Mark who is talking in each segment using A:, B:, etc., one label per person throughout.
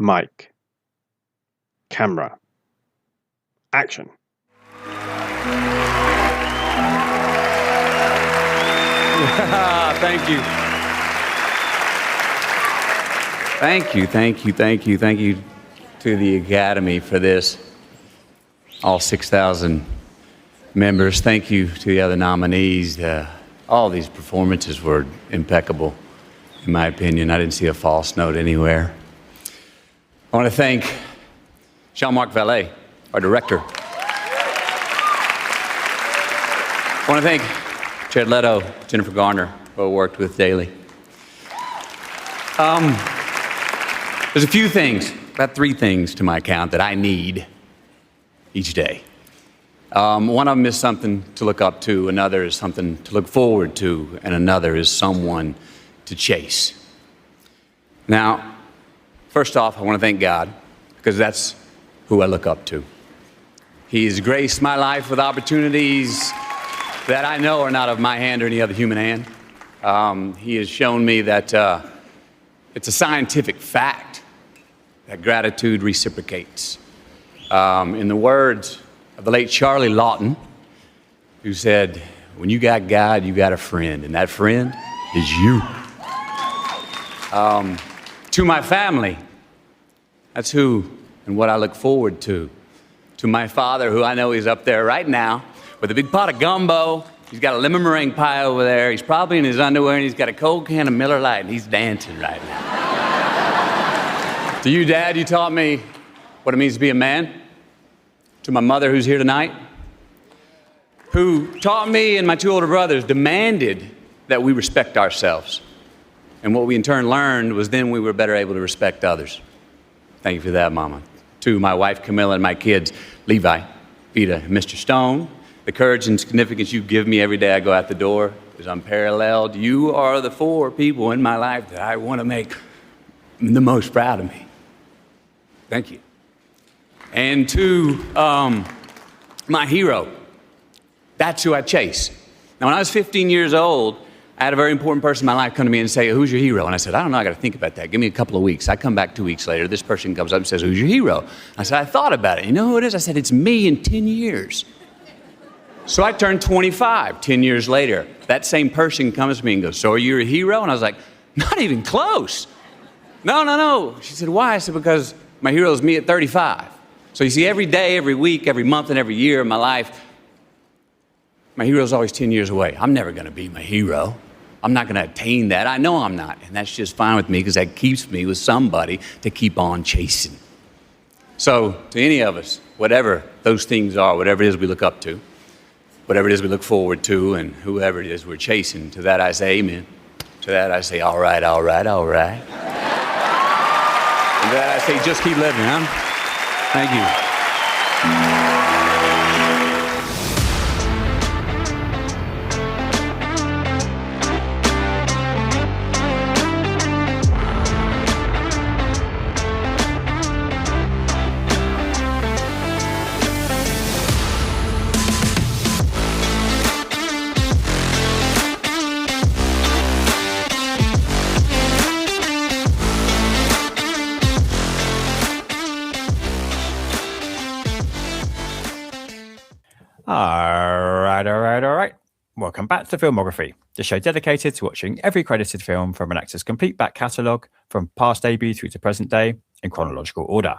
A: mic, camera, action.
B: Thank you. Thank you to the Academy for this. All 6,000 members. Thank you to the other nominees. All these performances were impeccable, in my opinion. I didn't see a false note anywhere. I want to thank Jean-Marc Valllee, our director. I want to thank Jared Leto, Jennifer Garner, who I worked with daily. There's a few things, about 3 things to my account that I need each day. One of them is something to look up to, another is something to look forward to, and another is someone to chase. Now, first off, I want to thank God, because that's who I look up to. He's graced my life with opportunities that I know are not of my hand or any other human hand. He has shown me that it's a scientific fact that gratitude reciprocates. In the words of the late Charlie Lawton, who said, when you got God, you got a friend, and that friend is you. To my family, that's who and what I look forward to. To my father, who I know is up there right now with a big pot of gumbo. He's got a lemon meringue pie over there. He's probably in his underwear, and he's got a cold can of Miller Lite, and he's dancing right now. To you, Dad, you taught me what it means to be a man. To my mother, who's here tonight, who taught me and my 2 older brothers, demanded that we respect ourselves. And what we in turn learned was then we were better able to respect others. Thank you for that, Mama. To my wife, Camilla, and my kids, Levi, Vita, and Mr. Stone, the courage and significance you give me every day I go out the door is unparalleled. You are the 4 people in my life that I want to make the most proud of me. Thank you. And to my hero, that's who I chase. Now, when I was 15 years old, I had a very important person in my life come to me and say, who's your hero? And I said, I don't know, I got to think about that. Give me a couple of weeks. I come back 2 weeks later. This person comes up and says, who's your hero? I said, I thought about it. You know who it is? I said, it's me in 10 years. So I turned 25 10 years later. That same person comes to me and goes, so are you a hero? And I was like, not even close. No. She said, why? I said, because my hero is me at 35. So you see, every day, every week, every month, and every year of my life, my hero's always 10 years away. I'm never going to be my hero. I'm not going to attain that. I know I'm not. And that's just fine with me because that keeps me with somebody to keep on chasing. So to any of us, whatever those things are, whatever it is we look up to, whatever it is we look forward to, and whoever it is we're chasing, to that I say amen. To that I say, all right. And to that I say, just keep living, huh? Thank you.
C: All right. Welcome back to Filmography, the show dedicated to watching every credited film from an actor's complete back catalogue from past debut through to present day in chronological order.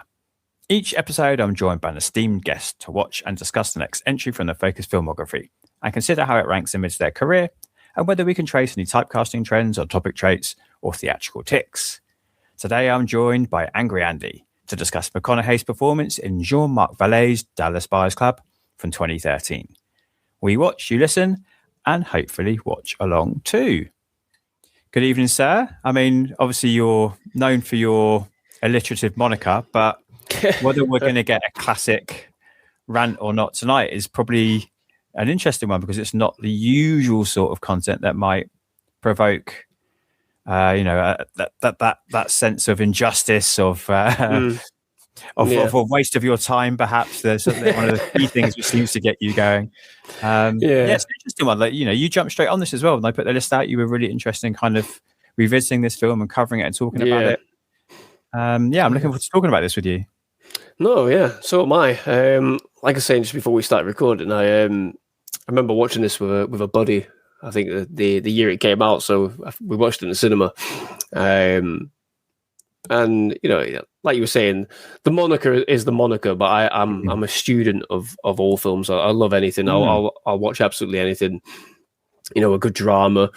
C: Each episode, I'm joined by an esteemed guest to watch and discuss the next entry from the focused filmography and consider how it ranks amidst their career and whether we can trace any typecasting trends or topic traits or theatrical tics. Today, I'm joined by Angry Andy to discuss McConaughey's performance in Jean-Marc Vallee's Dallas Buyers Club from 2013. We watch, you listen, and hopefully watch along too. Good evening, sir. I mean, obviously you're known for your alliterative moniker, but whether we're going to get a classic rant or not tonight is probably an interesting one because it's not the usual sort of content that might provoke, that sense of injustice, of a waste of your time, perhaps. There's one of the key things which seems to get you going. It's an interesting one. Like, you jumped straight on this as well. When I put the list out, you were really interested in kind of revisiting this film and covering it and talking about it. I'm looking forward to talking about this with you.
D: No, yeah, so am I. Like I was saying just before we started recording, I remember watching this with a buddy. I think the year it came out, so we watched it in the cinema. And like you were saying, the moniker is the moniker, but I'm a student of all films. I love anything. I'll watch absolutely anything. A good drama,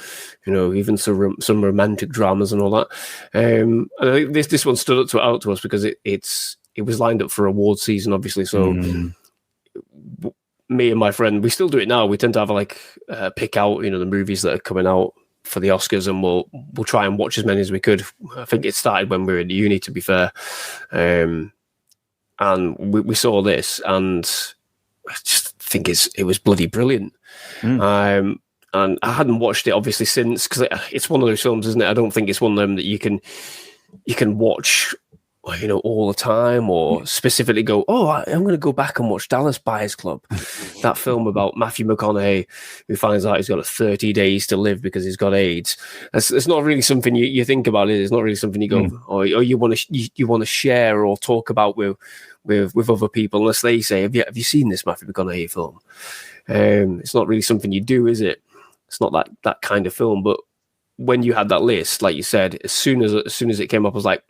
D: even some romantic dramas and all that. And I think this one stood out to us because it was lined up for award season, obviously. So me and my friend, we still do it now. We tend to have pick out the movies that are coming out for the Oscars, and we'll try and watch as many as we could. I think it started when we were in uni, to be fair. And we saw this, and I just think it was bloody brilliant. And I hadn't watched it obviously since, because it's one of those films, isn't it? I don't think it's one of them that you can watch, all the time, or specifically go, I'm going to go back and watch Dallas Buyers Club, that film about Matthew McConaughey who finds out he's got 30 days to live because he's got AIDS. It's not really something you think about. It's not really something you go, or you want to share or talk about with other people, unless they say, have you seen this Matthew McConaughey film? It's not really something you do, is it? It's not that kind of film. But when you had that list, like you said, as soon as it came up, I was like,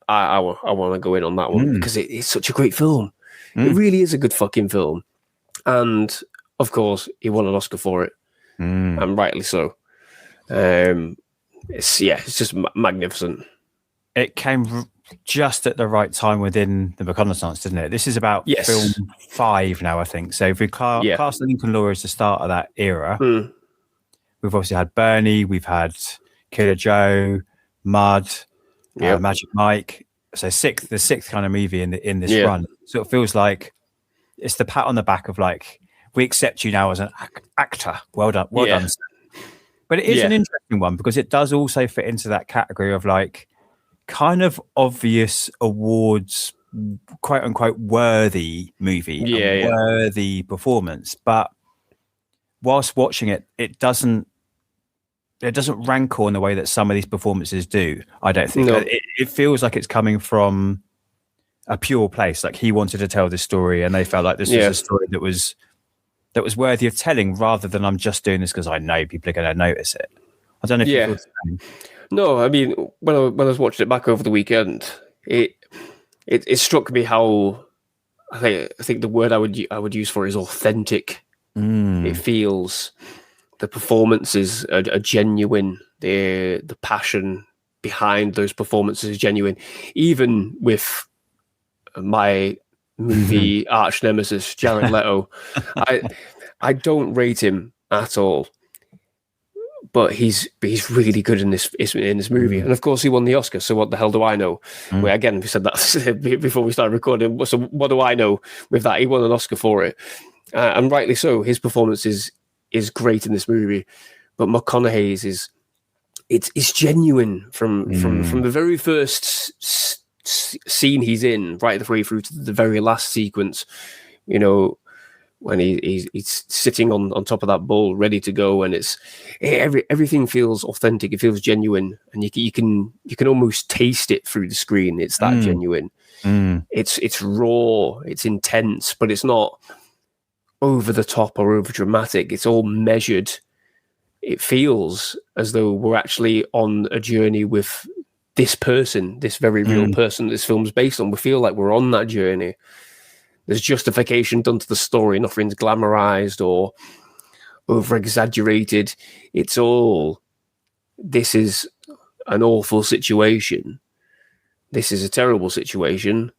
D: I want to go in on that one because it's such a great film. It really is a good fucking film. And of course, he won an Oscar for it, and rightly so. It's just magnificent.
C: It came just at the right time within the McConaughey, didn't it? This is about film 5 now, I think. So if we class the Lincoln Law as the start of that era, we've obviously had Bernie, we've had Killer Joe, Mud, Magic Mike. So the sixth kind of movie in this run. So it feels like it's the pat on the back of we accept you now as an actor. Well done. But it is an interesting one because it does also fit into that category of kind of obvious awards, quote unquote, worthy movie, worthy performance. But whilst watching it, it doesn't rankle in the way that some of these performances do. I don't think it feels like it's coming from a pure place. Like he wanted to tell this story, and they felt like this was a story that was worthy of telling, rather than I'm just doing this because I know people are going to notice it. I don't know if you feel the same.
D: No, I mean, when I was watching it back over the weekend, it struck me how I think the word I would use for it is authentic. It feels. The performances are genuine. The passion behind those performances is genuine. Even with my movie arch nemesis, Jared Leto, I don't rate him at all. But he's really good in this movie, and of course he won the Oscar. So what the hell do I know? We said that before we started recording. So what do I know with that? He won an Oscar for it, and rightly so. His performance is great in this movie, but McConaughey's is genuine from the very first scene he's in, right the way through to the very last sequence. When he's sitting on top of that bull, ready to go, and everything feels authentic. It feels genuine, and you can almost taste it through the screen. It's that genuine. It's raw. It's intense, but it's not over the top or over dramatic. It's all measured. It feels as though we're actually on a journey with this person, this very real person this film's based on. We feel like we're on that journey. There's justification done to the story. Nothing's glamorized or over exaggerated. It's all, this is an awful situation. This is a terrible situation,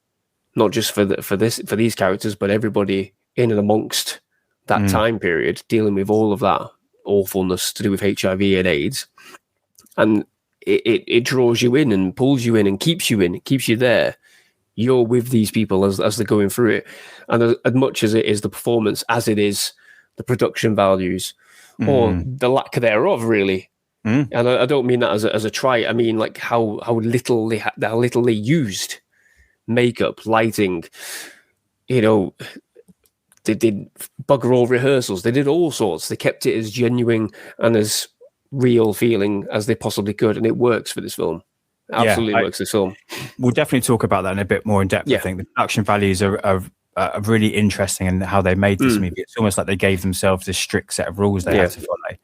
D: not just for these characters, but everybody in and amongst that time period, dealing with all of that awfulness to do with HIV and AIDS. And it draws you in and pulls you in, keeps you there. You're with these people as they're going through it. And as much as it is the performance, as it is the production values, or the lack thereof, really. And I don't mean that as a try. I mean how little they used makeup, lighting. They did bugger all rehearsals. They did all sorts. They kept it as genuine and as real feeling as they possibly could, and it works for this film. Absolutely works this film.
C: We'll definitely talk about that in a bit more in depth.
D: Yeah.
C: I think the production values are really interesting and how they made this movie. It's almost like they gave themselves a strict set of rules they had to follow.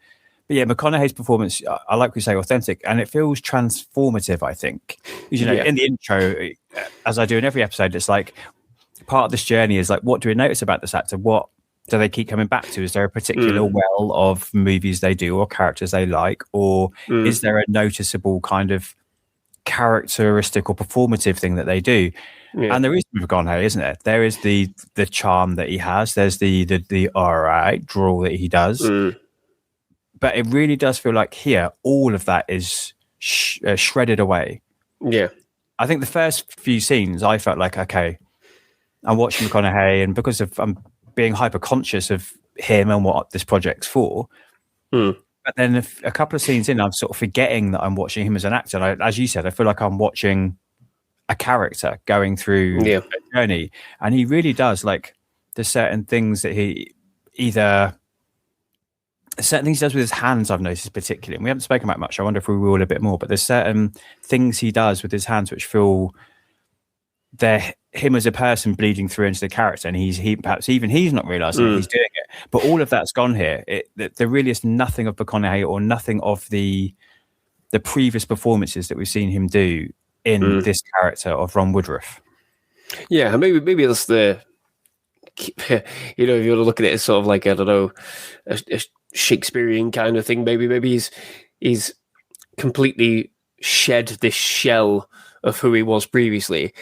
C: But yeah, McConaughey's performance, I like we say, authentic, and it feels transformative, I think. Because, in the intro, as I do in every episode, it's like part of this journey is like, what do we notice about this actor? What do they keep coming back to? Is there a particular well of movies they do or characters they like? Or is there a noticeable kind of characteristic or performative thing that they do? And there is McConaughey, isn't there? There is the charm that he has. There's the all right drawl that he does. But it really does feel like here, all of that is shredded away. Yeah. I think the first few scenes, I felt like, okay, I'm watching McConaughey, and because I'm being hyper conscious of him and what this project's for. But then a couple of scenes in, I'm sort of forgetting that I'm watching him as an actor. And as you said, I feel like I'm watching a character going through a journey. And he really does, like, there's certain things that he certain things he does with his hands, I've noticed particularly. And we haven't spoken about much. I wonder if we will a bit more. But there's certain things he does with his hands which feel they're him as a person bleeding through into the character, and he perhaps even he's not realizing he's doing it. But all of that's gone here. There really is nothing of McConaughey or nothing of the previous performances that we've seen him do in this character of Ron Woodruff.
D: Yeah, maybe that's the if you want to look at it as sort of like, I don't know, a Shakespearean kind of thing. Maybe he's completely shed this shell of who he was previously,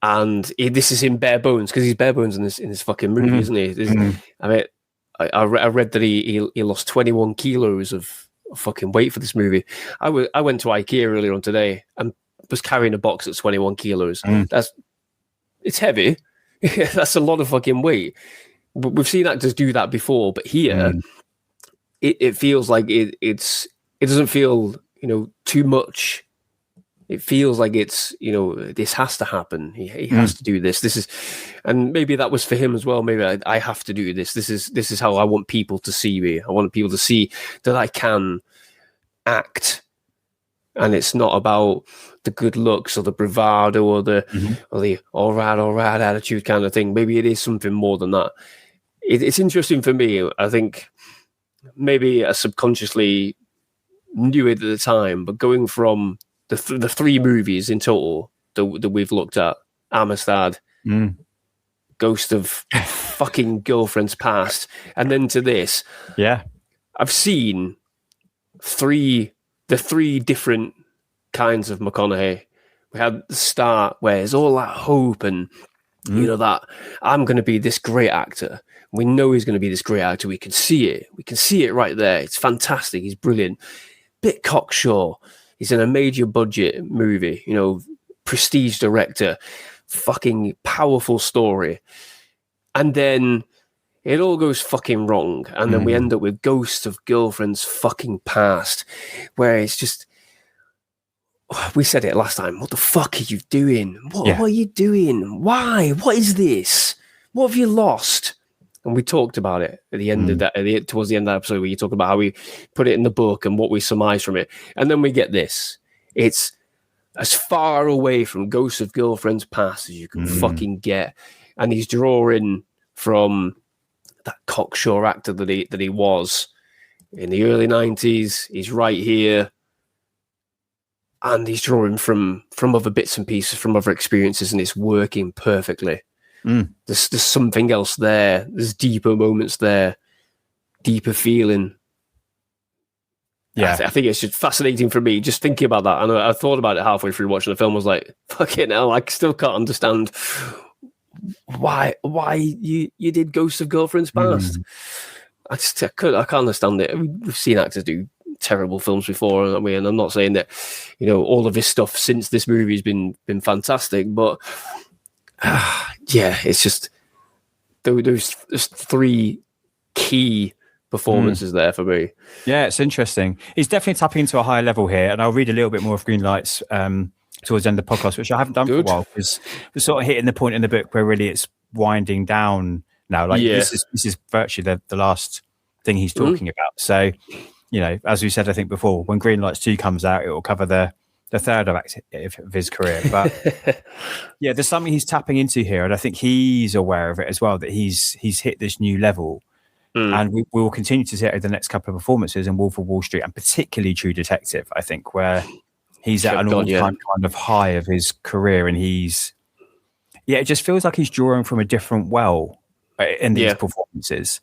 D: and this is him bare bones, because he's bare bones in this fucking movie, isn't he? I mean, I read that he lost 21 kilos of fucking weight for this movie. I went to IKEA earlier on today and was carrying a box at 21 kilos. It's heavy. That's a lot of fucking weight. But we've seen actors do that before, but here it feels like it doesn't feel too much. It feels like it's this has to happen. He has to do this. This is, and maybe that was for him as well. Maybe I have to do this. This is how I want people to see me. I want people to see that I can act, and it's not about the good looks or the bravado or the all right attitude kind of thing. Maybe it is something more than that. It's interesting for me. I think maybe I subconsciously knew it at the time, but going from the three movies in total that we've looked at, Amistad, Ghost of fucking Girlfriend's Past, and then to this, I've seen the three different kinds of McConaughey. We had the start where it's all that hope and that I'm going to be this great actor. We know he's going to be this great actor. We can see it. We can see it right there. It's fantastic. He's brilliant. Bit cocksure. He's in a major budget movie, prestige director, fucking powerful story. And then it all goes fucking wrong. And then we end up with Ghost of Girlfriend's fucking Past, where it's just, we said it last time. What the fuck are you doing? What are you doing? Why? What is this? What have you lost? And we talked about it at the end of that, towards the end of that episode, where you talk about how we put it in the book and what we surmise from it. And then we get this. It's as far away from Ghost of Girlfriend's Past as you can fucking get. And he's drawing from that cocksure actor that he was in the early 90s. He's right here. And he's drawing from other bits and pieces, from other experiences, and it's working perfectly. There's something else there. There's deeper moments there, deeper feeling. Yeah, I think it's just fascinating for me just thinking about that. And I thought about it halfway through watching the film. I was like, fucking hell, I still can't understand why you did Ghost of Girlfriend's Past. I can't understand it. We've seen actors do terrible films before, and I'm not saying that all of his stuff since this movie has been fantastic, but it's just those three key performances there for me. Yeah,
C: it's interesting. He's definitely tapping into a higher level here, and I'll read a little bit more of Greenlight's towards the end of the podcast, which I haven't done for a while, because we're sort of hitting the point in the book where really it's winding down now. Like this is virtually the last thing he's talking about. So, as we said, I think before, when Greenlights 2 comes out, it will cover the the third of his career. But yeah, there's something he's tapping into here, and I think he's aware of it as well, that he's hit this new level. And we will continue to see it over the next couple of performances in Wolf of Wall Street, and particularly True Detective, I think, where he's at an all-time kind of high of his career, and it just feels like he's drawing from a different well in these performances.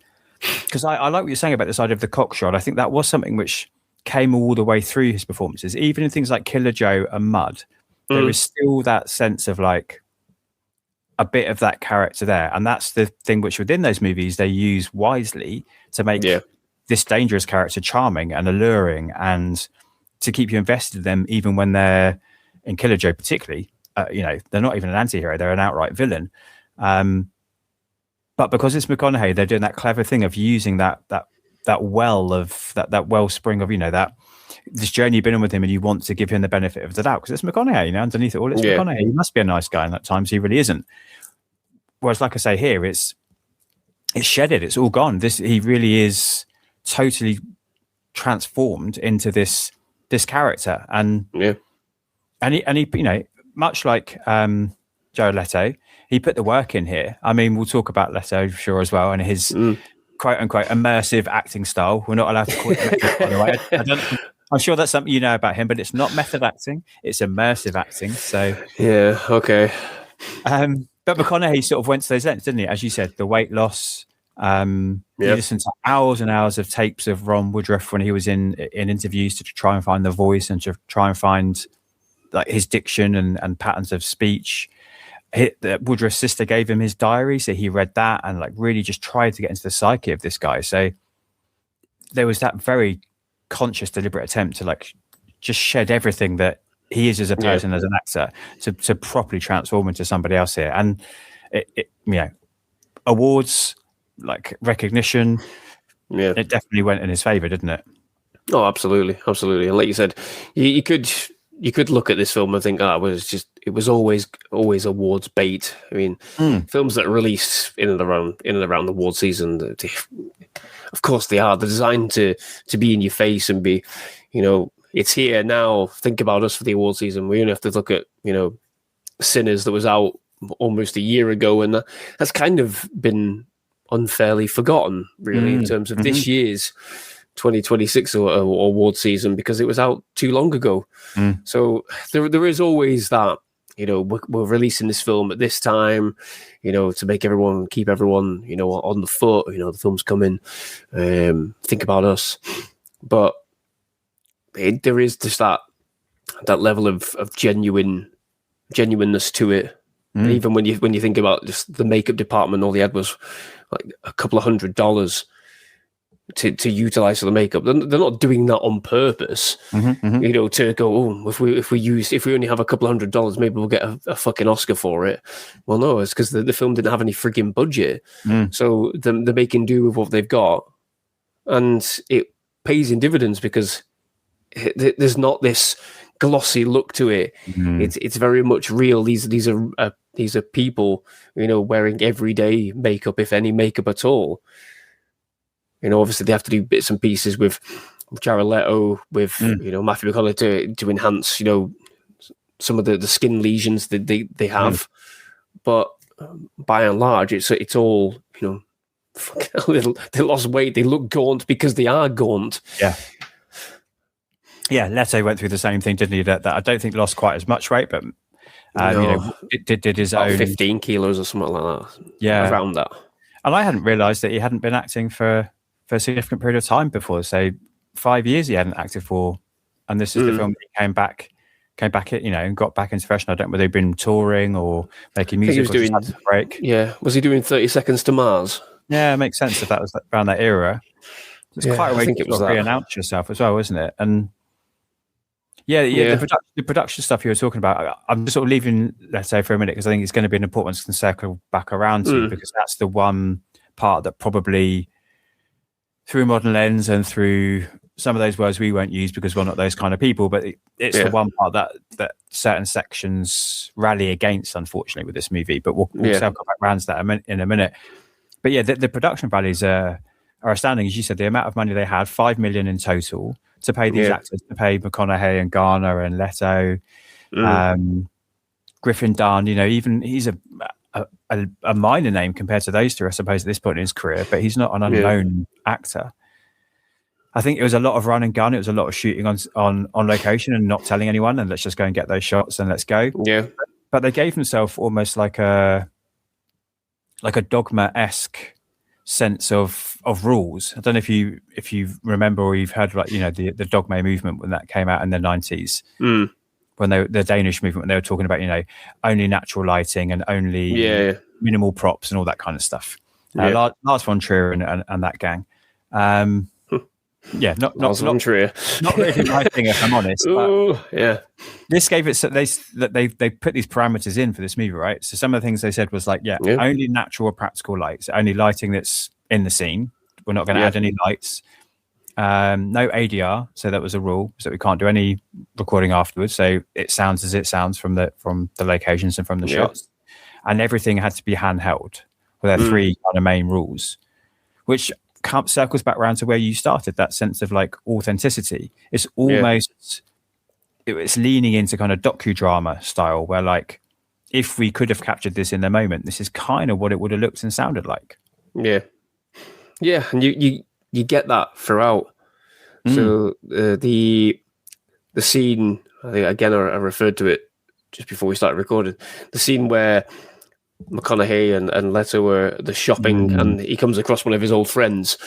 C: Because I like what you're saying about the side of the cockshot. I think that was something which came all the way through his performances, even in things like Killer Joe and Mud. There is still that sense of like a bit of that character there, and that's the thing which within those movies they use wisely to make this dangerous character charming and alluring, and to keep you invested in them even when they're, in Killer Joe particularly, they're not even an anti-hero, they're an outright villain. But because it's McConaughey, they're doing that clever thing of using that well of that wellspring of that this journey you've been on with him, and you want to give him the benefit of the doubt because it's McConaughey. Underneath it all, it's McConaughey. He must be a nice guy, and at times he really isn't. Whereas, like I say here, it's shedded. It's all gone. He really is totally transformed into this character, and he much like Jared Leto, he put the work in here. I mean, we'll talk about Leto, I'm sure, as well, and his quote unquote immersive acting style. We're not allowed to call it method, by the way. I'm sure that's something you know about him, but it's not method acting; it's immersive acting. So
D: yeah, okay.
C: But McConaughey sort of went to those lengths, didn't he? As you said, the weight loss. You listened to hours and hours of tapes of Ron Woodruff when he was in interviews to try and find the voice and to try and find like his diction and patterns of speech. Woodruff's sister gave him his diary, so he read that and like really just tried to get into the psyche of this guy. So there was that very conscious, deliberate attempt to like just shed everything that he is as a person, as an actor, to properly transform into somebody else here. And it awards, like recognition, it definitely went in his favor, didn't it?
D: Oh, absolutely. And like you said, you could look at this film and think, it was always awards bait. I mean, films that are released in and around the award season, of course they are. They're designed to be in your face and be, it's here now. Think about us for the award season. We only have to look at, Sinners that was out almost a year ago, and that's kind of been unfairly forgotten, really, in terms of this year's 2026 award season, because it was out too long ago. So there is always that, we're releasing this film at this time, to make keep everyone, on the foot, the film's coming, think about us. But there is just that level of genuineness to it. And even when you think about just the makeup department, all they had was like a couple of $100 to utilize for the makeup. They're not doing that on purpose, to go, if we only have a couple of $100, maybe we'll get a fucking Oscar for it. Well, no, it's because the film didn't have any frigging budget. So they're making do with what they've got, and it pays in dividends because there's not this glossy look to it. It's very much real. These are people, wearing everyday makeup, if any makeup at all. Obviously they have to do bits and pieces with Jared Leto, with Matthew McConaughey to enhance, some of the skin lesions that they have. But by and large, it's all, they lost weight. They look gaunt because they are gaunt.
C: Yeah, Leto went through the same thing, didn't he? That I don't think lost quite as much weight, but it did his own
D: 15 kilos or something like that.
C: Yeah,
D: around that.
C: And I hadn't realised that he hadn't been acting for a significant period of time before. Say 5 years he hadn't acted for, and this is the film that he came back, and got back into fashion. I don't know whether he'd been touring or making music.
D: He was doing
C: a break.
D: Yeah, was he doing 30 Seconds to Mars?
C: Yeah, it makes sense if that was around that era. It's quite a way to re-announce yourself as well, isn't it? And the production stuff you were talking about, I'm just sort of leaving, let's say, for a minute, because I think it's going to be an important one to circle back around to, because that's the one part that probably, through modern lens and through some of those words we won't use because we're not those kind of people, but it's the one part that certain sections rally against, unfortunately, with this movie. But we'll circle back around to that in a minute. But yeah, the production values are astounding. As you said, the amount of money they had, $5 million in total. to pay these actors, to pay McConaughey and Garner and Leto, Griffin Dunn. Even he's a minor name compared to those two, I suppose, at this point in his career, but he's not an unknown actor. I think it was a lot of run and gun. It was a lot of shooting on location and not telling anyone, and let's just go and get those shots and let's go.
D: Yeah.
C: But they gave themselves almost like a Dogma-esque sense of rules. I don't know if you remember or you've heard the Dogma movement when that came out in the 90s. When the Danish movement, when they were talking about only natural lighting and only minimal props and all that kind of stuff. Lars von Trier and that gang. Not really my thing, if I'm honest.
D: Ooh,
C: this gave it. They put these parameters in for this movie, right? So some of the things they said was only natural or practical lights, only lighting that's in the scene. We're not going to add any lights. No ADR, so that was a rule. So we can't do any recording afterwards. So it sounds as it sounds from the locations and from the shots, and everything had to be handheld. Well, there are three kind of main rules, which circles back around to where you started. That sense of authenticity. It's almost it's leaning into kind of docudrama style, where if we could have captured this in the moment, this is kind of what it would have looked and sounded like.
D: Yeah, and you get that throughout. So the scene, I think again I referred to it just before we started recording, the scene where McConaughey and Leto were the shopping and he comes across one of his old friends.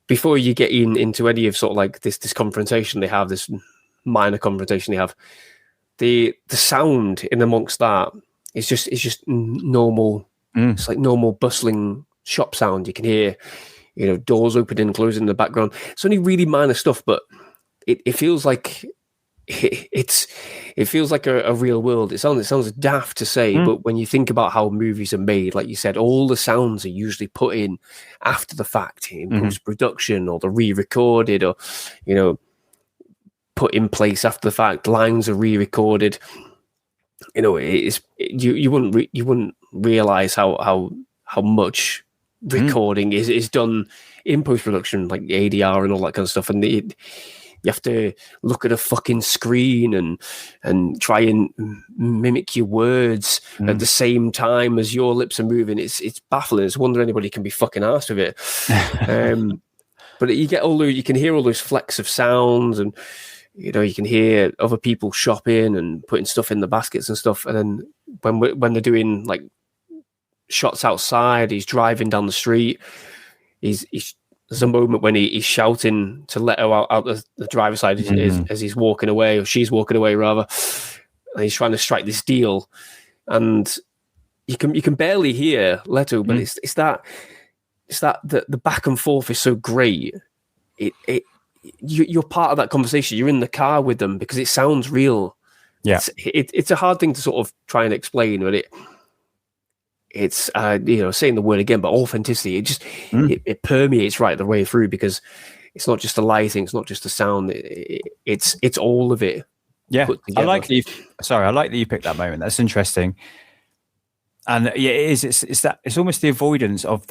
D: Before you get into any of sort of this confrontation they have, this minor confrontation they have, the sound in amongst that is just normal. It's like normal bustling shop sound. You can hear doors opening and closing in the background. It's only really minor stuff, but it feels like it feels like a real world. It sounds daft to say, but when you think about how movies are made, like you said, all the sounds are usually put in after the fact in post-production, or they're re-recorded, or put in place after the fact. Lines are re-recorded. You wouldn't realize how much recording is done in post-production, like ADR and all that kind of stuff, and you have to look at a fucking screen and try and mimic your words at the same time as your lips are moving. It's baffling. It's a wonder anybody can be fucking arsed with it. But you can hear all those flecks of sounds, and you can hear other people shopping and putting stuff in the baskets and stuff. And then when they're doing shots outside, he's driving down the street. There's a moment when he's shouting to Leto out the driver's side as he's walking away, or she's walking away rather, and he's trying to strike this deal, and you can barely hear Leto, but it's that the back and forth is so great. You're part of that conversation. You're in the car with them because it sounds real. Yeah, it's a hard thing to sort of try and explain, but it's saying the word again, but authenticity, it permeates right the way through, because it's not just a lighting, it's not just a sound, it's all of it.
C: Yeah, I like that you picked that moment. That's interesting. And it is. It's almost the avoidance of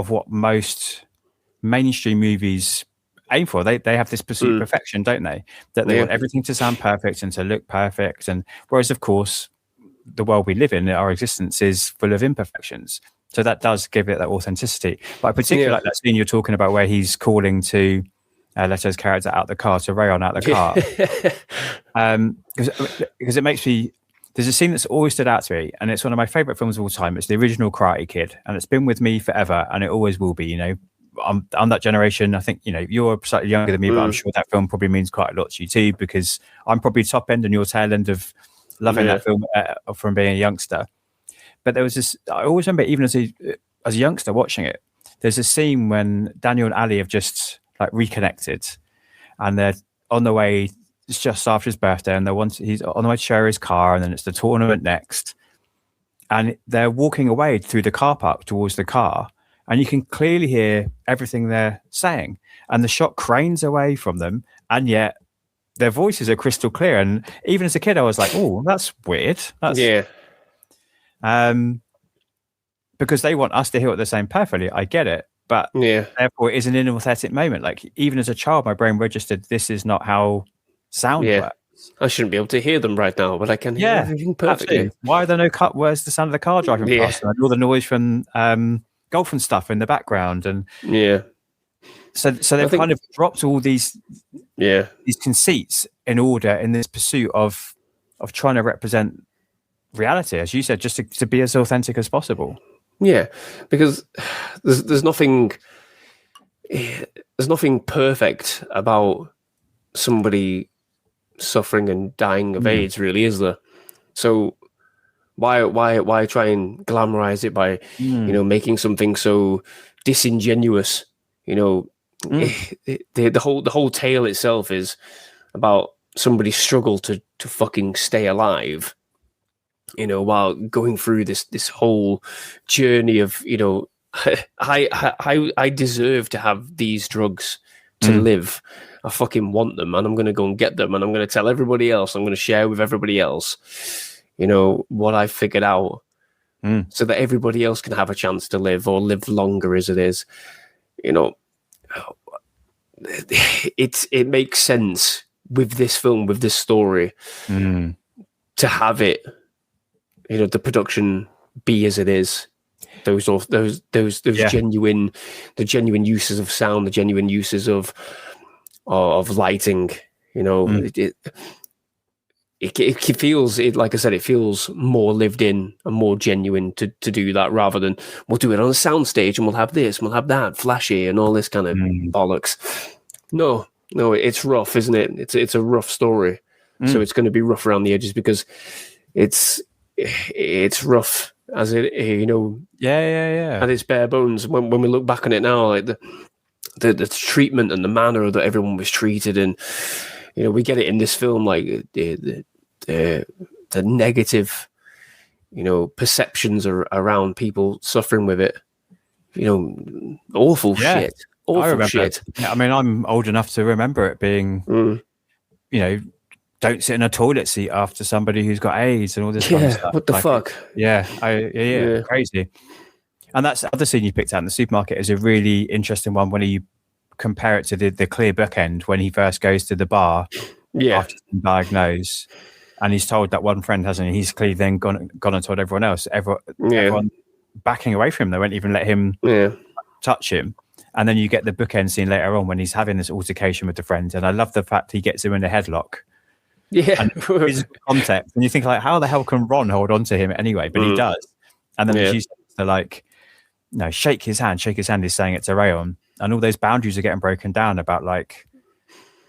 C: what most mainstream movies aim for. They have this pursuit of perfection, don't they? That they want everything to sound perfect and to look perfect. And whereas, of course, the world we live in, our existence is full of imperfections. So that does give it that authenticity. But I particularly like that scene you're talking about where he's calling to Leto's character out the car, to Rayon out the car. Because it makes me... There's a scene that's always stood out to me, and it's one of my favourite films of all time. It's the original Karate Kid, and it's been with me forever, and it always will be. I'm that generation. I think, you're slightly younger than me, but I'm sure that film probably means quite a lot to you too, because I'm probably top end and you're tail end of loving that film from being a youngster. But there was this, I always remember, even as a youngster watching it, there's a scene when Daniel and Ali have just reconnected, and they're on the way. It's just after his birthday, and he's on the way to share his car, and then it's the tournament next. And they're walking away through the car park towards the car, and you can clearly hear everything they're saying. And the shot cranes away from them, and yet their voices are crystal clear. And even as a kid, I was like, "Oh, that's weird." Because they want us to hear what they're saying perfectly. I get it, but therefore it is an inauthentic moment. Like, even as a child, my brain registered this is not how sound works.
D: I shouldn't be able to hear them right now, but I can hear everything perfectly.
C: Absolutely. Why are there no cut? Where's the sound of the car driving past and all the noise from golf and stuff in the background? And so they've kind of dropped all these conceits in order in this pursuit of trying to represent reality, as you said, just to be as authentic as possible.
D: Yeah, because there's nothing perfect about somebody suffering and dying of AIDS, really, is there? So why try and glamorize it by making something so disingenuous? The whole tale itself is about somebody's struggle to fucking stay alive, while going through this whole journey of I deserve to have these drugs to live. I fucking want them, and I'm going to go and get them, and I'm going to tell everybody else. I'm going to share with everybody else, what I figured out, so that everybody else can have a chance to live, or live longer as it is. It makes sense with this film, with this story, to have it, the production be as it is. Those genuine uses of sound, the genuine uses of lighting, it feels, like I said, it feels more lived in and more genuine to do that, rather than we'll do it on a soundstage and we'll have this and we'll have that, flashy and all this kind of bollocks. No, it's rough, isn't it? It's a rough story, so it's going to be rough around the edges because it's rough as it, at its bare bones. When we look back on it now, like the treatment and the manner that everyone was treated, and we get it in this film, like the negative, perceptions around people suffering with it. Awful shit. Awful shit.
C: Yeah, I mean, I'm old enough to remember it being, don't sit in a toilet seat after somebody who's got AIDS and all this kind of stuff.
D: What the fuck?
C: Yeah, crazy. And that's the other scene you picked out in the supermarket is a really interesting one when you compare it to the clear bookend when he first goes to the bar after being diagnosed, and he's told that one friend hasn't. He's clearly then gone and told everyone else. Everyone backing away from him. They won't even let him touch him. And then you get the bookend scene later on when he's having this altercation with the friend. And I love the fact he gets him in a headlock.
D: Yeah.
C: And physical contact. And you think, like, how the hell can Ron hold on to him anyway? But he does. And then she's like, no, shake his hand. He's saying it to Rayon. And all those boundaries are getting broken down about, like,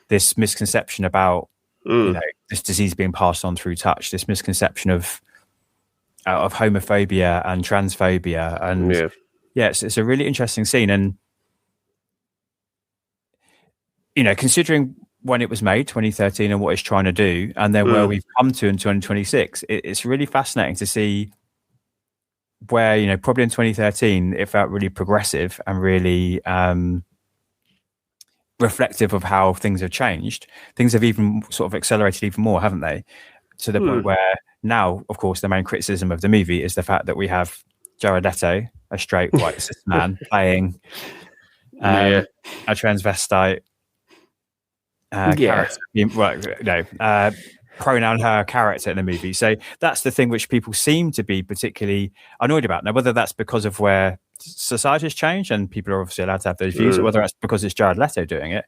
C: this misconception about, this disease being passed on through touch, this misconception of homophobia and transphobia. And it's a really interesting scene. And, considering when it was made, 2013, and what it's trying to do, and then where we've come to in 2026, it's really fascinating to see where, probably in 2013, it felt really progressive and really reflective of how things have changed. Things have even sort of accelerated even more, haven't they? To the point where now, of course, the main criticism of the movie is the fact that we have Jared Leto, a straight white cis man, playing a transvestite character. Pronoun her character in the movie. So that's the thing which people seem to be particularly annoyed about. Now, whether that's because of where society has changed and people are obviously allowed to have those views, or whether that's because it's Jared Leto doing it,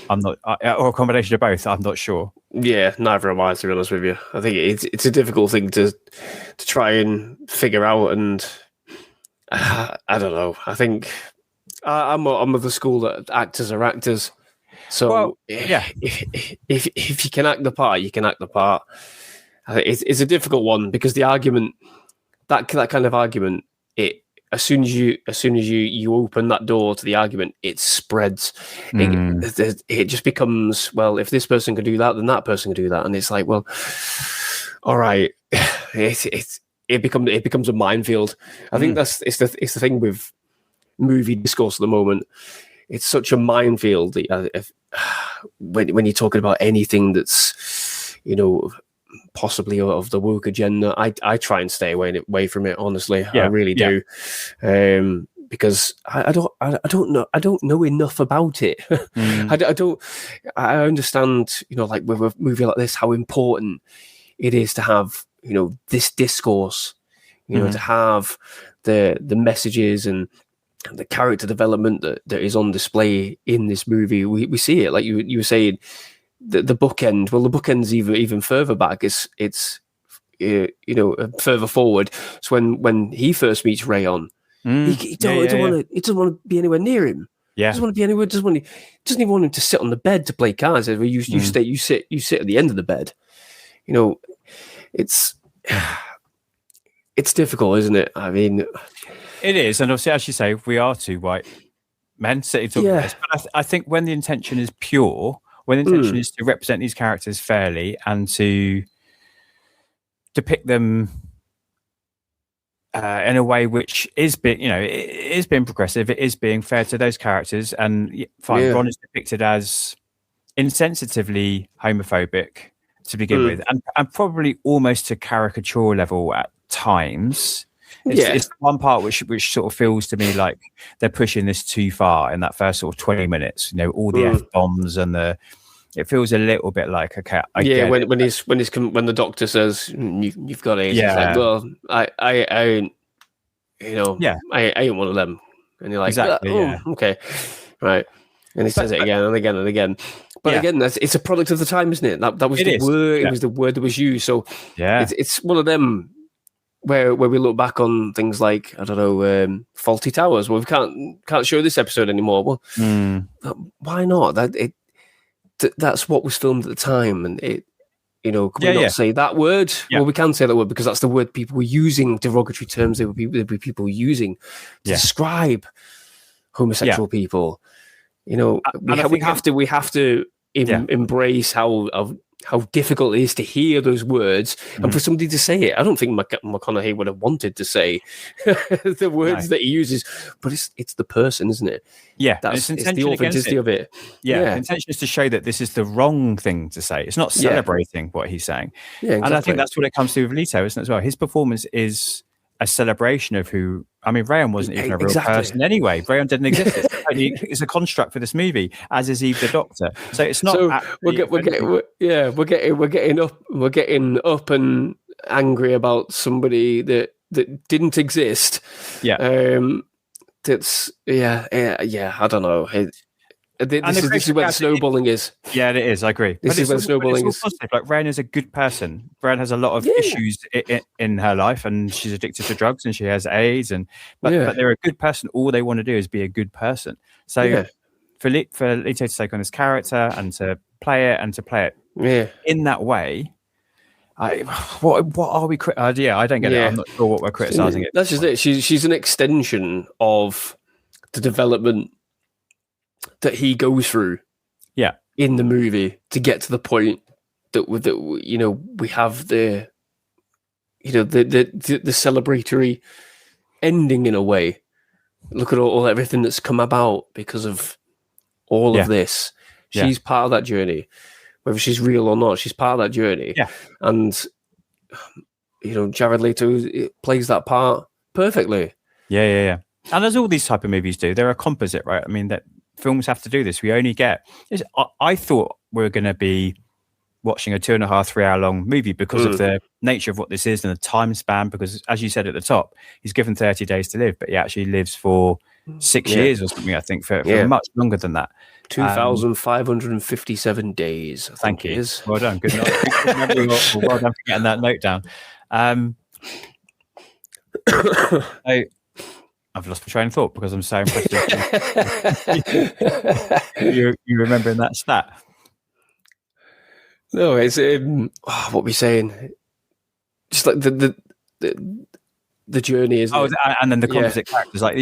C: I'm not, or a combination of both, I'm not sure.
D: Yeah, neither am I, to be honest with you. I think it's a difficult thing to try and figure out, and I don't know. I think I'm of the school that actors are actors. So if you can act the part, you can act the part. It's a difficult one because the argument, that kind of argument, as soon as you open that door to the argument, it spreads. It just becomes, well, if this person can do that, then that person can do that, and it's like, well, all right, it becomes a minefield. I think it's the thing with movie discourse at the moment. It's such a minefield when you're talking about anything that's, possibly of the woke agenda. I try and stay away from it, honestly. I really do. because I don't know enough about it. I understand, like with a movie like this, how important it is to have, this discourse, to have the messages and the character development that is on display in this movie. We see it, like you were saying, the bookend. Well, the bookend's even further back. It's further forward. So when he first meets Rayon, he doesn't want to be anywhere near him.
C: Yeah,
D: doesn't want to be anywhere. Doesn't even want him to sit on the bed to play cards. You sit at the end of the bed. It's difficult, isn't it? I mean,
C: it is, and obviously, as you say, we are two white men sitting talking about this. But I think when the intention is pure, when the intention is to represent these characters fairly and to depict them in a way which is being progressive, it is being fair to those characters, and Ron is depicted as insensitively homophobic to begin with, and probably almost to caricature level at times. It's one part which sort of feels to me like they're pushing this too far in that first sort of 20 minutes. All the F-bombs and it feels a little bit like, okay, when the doctor says you've got AIDS, it's like, well, I ain't one of them, and you're like, exactly, okay, right, and he says it again and again and again. But again, it's a product of the time, isn't it? That was the word. It was the word that was used. So it's one of them where we look back on things like, I don't know, Faulty Towers. Well, we can't show this episode anymore. Well, why not? That's what was filmed at the time, and can we not say that word? Yeah. Well, we can say that word because that's the word people were using. Derogatory terms they would be people using to describe homosexual people. We have to embrace how difficult it is to hear those words and for somebody to say it. I don't think McConaughey would have wanted to say the words that he uses, but it's the person, isn't it? Yeah, it's the authenticity of it. Yeah, the intention is to show that this is the wrong thing to say. It's not celebrating what he's saying. Yeah, exactly. And I think that's what it comes to with Leto, isn't it, as well? His performance is a celebration of who. I mean, Rayon wasn't even a real person anyway. Rayon didn't exist. It's a construct for this movie, as is Eve the Doctor. So it's not. So
D: we're getting up and angry about somebody that didn't exist. Yeah. I don't know. This is where the snowballing is.
C: Yeah, it is. I agree.
D: This is where snowballing is.
C: Positive. Like, Rayon is a good person. Rayon has a lot of issues in her life, and she's addicted to drugs, and she has AIDS. But they're a good person. All they want to do is be a good person. So for Leto to take on this character and to play it in that way, what are we? I don't get it. I'm not sure what we're criticizing it.
D: That's just it. She's an extension of the development that he goes through in the movie to get to the point that we have the celebratory ending in a way. Look at everything that's come about because of all of this. She's part of that journey, whether she's real or not. She's part of that journey, and Jared Leto plays that part perfectly.
C: And as all these type of movies do, they're a composite, right? I mean that. Films have to do this. We only get. I thought we were going to be watching a 2.5, 3 hour long movie because of the nature of what this is and the time span. Because, as you said at the top, he's given 30 days to live, but he actually lives for 6 years or something. I think for much longer than that.
D: 2,557 days.
C: Thank you. Well done. Good enough. Well done for getting that note down. I've lost my train of thought because I'm so impressed. You remembering that stat?
D: No, it's what we're saying. Just like the journey is.
C: And then the composite characters, like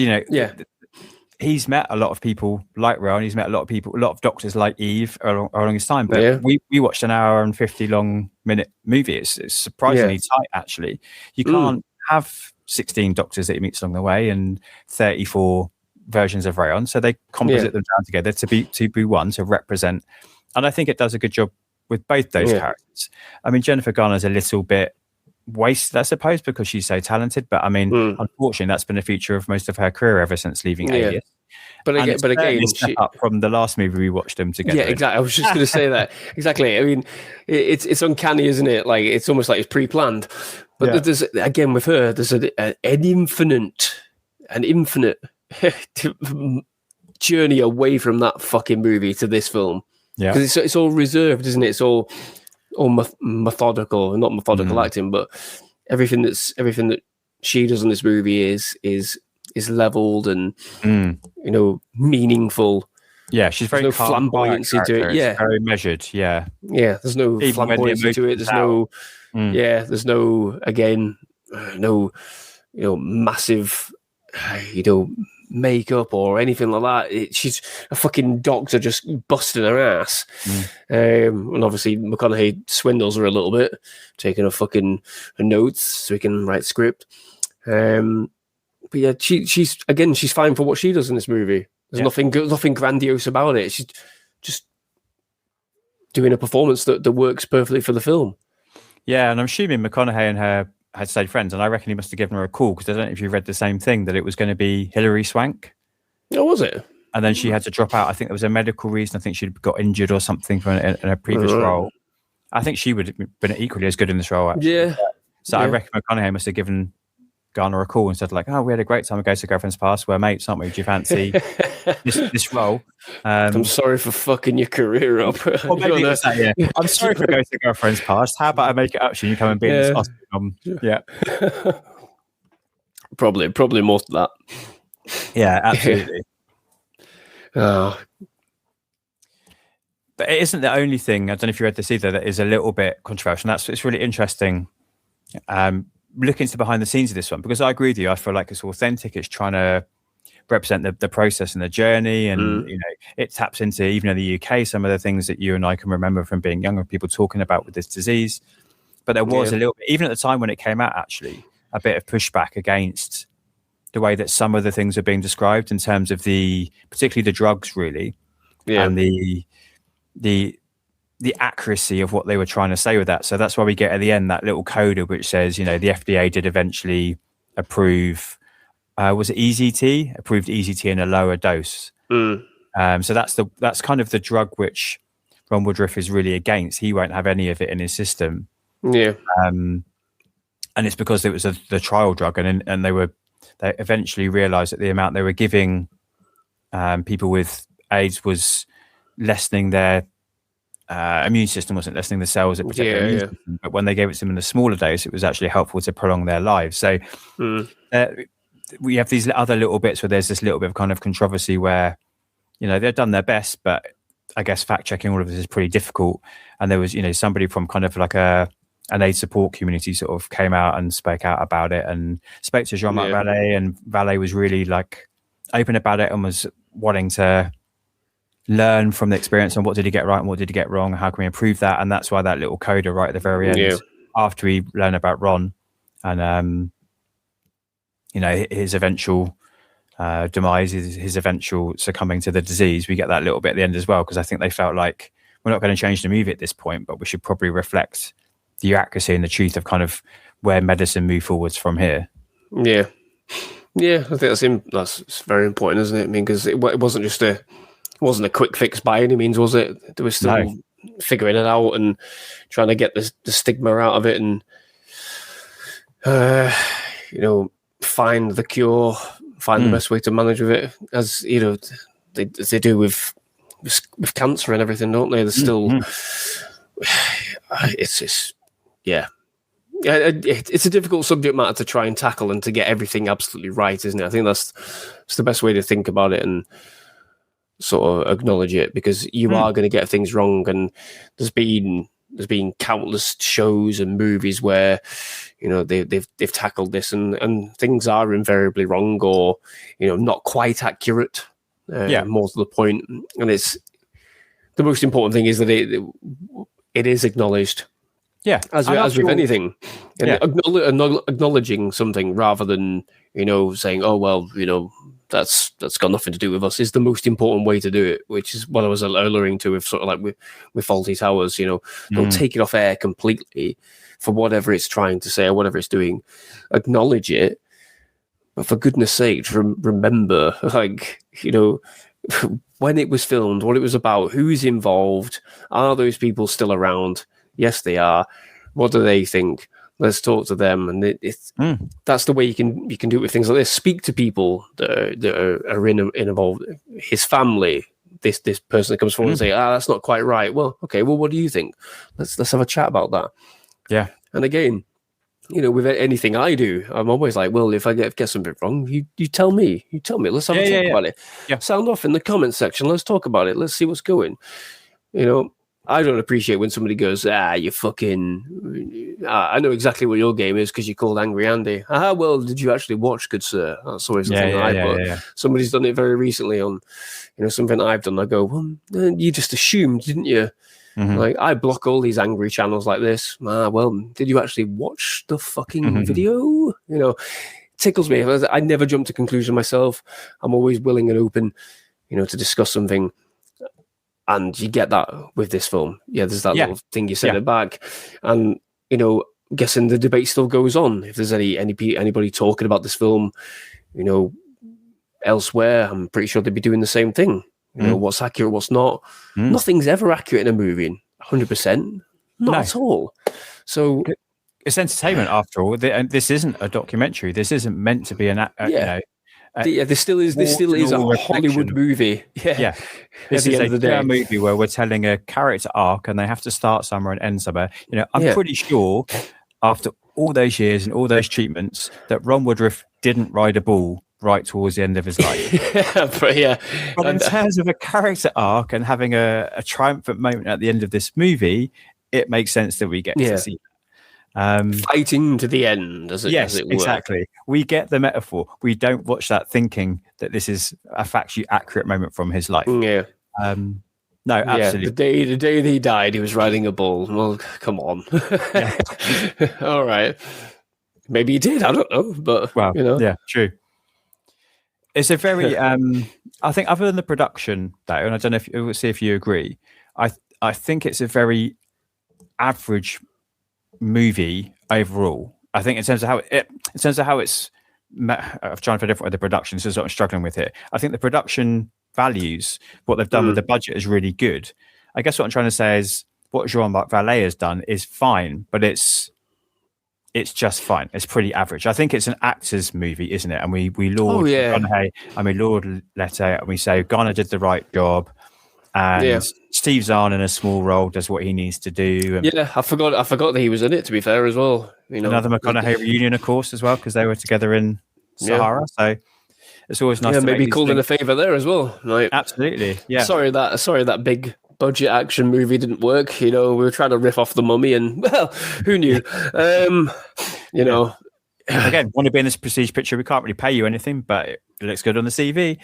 C: he's met a lot of people like Rayon. He's met a lot of doctors like Eve along his time. But we watched an hour and 50 long minute movie. It's surprisingly tight, actually. You can't have 16 doctors that he meets along the way and 34 versions of Rayon, so they composite them down together to be one, to represent. And I think it does a good job with both those characters. I mean, Jennifer Garner's a little bit wasted, I suppose, because she's so talented. But I mean, unfortunately, that's been a feature of most of her career ever since leaving Alias.
D: But again,
C: step up from the last movie we watched them together.
D: Yeah, exactly. I was just going to say that. Exactly. I mean, it's uncanny, isn't it? Like, it's almost like it's pre-planned. But there's, again, with her, there's an infinite journey away from that fucking movie to this film. Yeah, because it's all reserved, isn't it? It's all methodical, not methodical acting, but everything that she does in this movie is leveled and meaningful.
C: Yeah, she's very calm,
D: flamboyancy to it. Yeah,
C: very measured. Yeah,
D: there's no flamboyancy to it. There's no there's no massive makeup or anything like that. She's a fucking doctor just busting her ass. And obviously McConaughey swindles her a little bit, taking her notes so he can write script. But yeah, she's fine for what she does in this movie. There's nothing grandiose about it. She's just doing a performance that works perfectly for the film.
C: Yeah, and I'm assuming McConaughey and her had stayed friends, and I reckon he must have given her a call, because I don't know if you read the same thing, that it was going to be Hilary Swank.
D: Oh, was it?
C: And then she had to drop out. I think there was a medical reason. I think she'd got injured or something in a previous role. I think she would have been equally as good in this role, actually.
D: Yeah.
C: So I reckon McConaughey must have given Garner a call and said, like, we had a great time at Go to Girlfriend's Past. We're mates, aren't we? Do you fancy this role?
D: I'm sorry for fucking your career up.
C: Or maybe it was that, yeah. I'm sorry for Go to Girlfriend's Past. How about I make it up to you? You come and be in this Oscar film. Yeah.
D: Probably most of that.
C: Yeah, absolutely.
D: Oh.
C: But it isn't the only thing, I don't know if you read this either, that is a little bit controversial. And it's really interesting looking into behind the scenes of this one, because I agree with you. I feel like it's authentic. It's trying to represent the process and the journey, and it taps into, even in the UK, some of the things that you and I can remember from being younger, people talking about with this disease. But there was a little bit, even at the time when it came out, actually, a bit of pushback against the way that some of the things are being described in terms of particularly the drugs, really, and the accuracy of what they were trying to say with that. So that's why we get at the end that little coda which says, the FDA did eventually approve, was it EZT? Approved EZT in a lower dose. So that's kind of the drug which Ron Woodruff is really against. He won't have any of it in his system. Yeah. And it's because it was the trial drug, and they eventually realized that the amount they were giving people with AIDS was lessening their immune system, wasn't lessening the cells that protect their immune system. But when they gave it to them in a smaller dose, it was actually helpful to prolong their lives. So we have these other little bits where there's this little bit of kind of controversy where, they've done their best, but I guess fact checking all of this is pretty difficult. And there was, somebody from kind of like an AIDS support community sort of came out and spoke out about it and spoke to Jean-Marc Valllee, and Vallée was really like open about it and was wanting to learn from the experience on what did he get right and what did he get wrong, how can we improve that. And that's why that little coda right at the very end, after we learn about Ron and his eventual demise, his eventual succumbing to the disease, we get that little bit at the end as well, because I think they felt like we're not going to change the movie at this point, but we should probably reflect the accuracy and the truth of kind of where medicine move forwards from here. I think that's very important, isn't it? I mean, because it wasn't just a quick fix by any means, was it? They were still figuring it out and trying to get the stigma out of it, and find the cure, find the best way to manage with it, as they do with cancer and everything, don't they? They're still it's a difficult subject matter to try and tackle and to get everything absolutely right, isn't it? I think that's the best way to think about it and sort of acknowledge it, because you are going to get things wrong, and there's been countless shows and movies where they've tackled this and things are invariably wrong or not quite accurate, more to the point. And it's the most important thing is that it is acknowledged, as with anything, and acknowledging something rather than saying, oh well, that's got nothing to do with us, is the most important way to do it, which is what I was alluding to with sort of like with Fawlty Towers. Don't take it off air completely,
D: for whatever it's trying to say or whatever it's doing, acknowledge it. But for goodness sake, remember, like, you know, when it was filmed, what it was about, who's involved, are those people still around? Yes, they are. What do they think? Let's talk to them. And that's the way you can do it with things like this. Speak to people that are involved. His family, this person that comes forward and say, that's not quite right. Well, okay, well, what do you think? Let's have a chat about that.
C: Yeah.
D: And again, you know, with anything I do, I'm always like, well, if I get something wrong, you tell me. Let's have a talk about it. Yeah. Sound off in the comments section. Let's talk about it. Let's see what's going. You know, I don't appreciate when somebody goes, you fucking, I know exactly what your game is because you called Angry Andy. Well, did you actually watch, good sir? That's always the thing I put. Somebody's done it very recently on, you know, something I've done. I go, well, you just assumed, didn't you? Mm-hmm. Like, I block all these angry channels like this. Well, did you actually watch the fucking video? You know, it tickles me. I never jump to conclusion myself. I'm always willing and open, you know, to discuss something. And you get that with this film. Yeah, there's that little thing you said it back. And, you know, guessing the debate still goes on. If there's anybody talking about this film, you know, elsewhere, I'm pretty sure they'd be doing the same thing. You know, what's accurate, what's not. Nothing's ever accurate in a movie, 100%. Not at all. So
C: it's entertainment after all. And this isn't a documentary. This isn't meant to be you know.
D: This still is a Hollywood movie. Yeah.
C: This is a movie where we're telling a character arc, and they have to start somewhere and end somewhere. You know, I'm pretty sure after all those years and all those treatments that Ron Woodruff didn't ride a bull right towards the end of his life. But in terms of a character arc and having a triumphant moment at the end of this movie, it makes sense that we get to see that.
D: Fighting to the end, as it were.
C: Exactly. We get the metaphor. We don't watch that thinking that this is a factually accurate moment from his life.
D: Yeah.
C: No, absolutely.
D: The day that he died, he was riding a bull. Well, come on. All right. Maybe he did. I don't know. But, you know.
C: Yeah, true. It's a very, I think other than the production, though, and I don't know if we'll see if you agree, I think it's a very average movie overall. I think in terms of how it's, I'm trying to different with the production. This is what I'm struggling with here. I think the production values, what they've done with the budget is really good. I guess what I'm trying to say is what Jean-Marc Vallée has done is fine, but it's just fine. It's pretty average. I think it's an actor's movie, isn't it? And we laud McConaughey and we laud Leto and we say Ghana did the right job. And Steve Zahn in a small role does what he needs to do. And
D: I forgot that he was in it, to be fair, as well. You know,
C: another McConaughey reunion, of course, as well, because they were together in Sahara. So it's always nice.
D: Yeah, maybe called in a favour there as well. Right?
C: Absolutely. Yeah.
D: Sorry that big budget action movie didn't work. You know, we were trying to riff off The Mummy, and well, who knew? You know,
C: again, want to be in this prestige picture? We can't really pay you anything, but it looks good on the CV.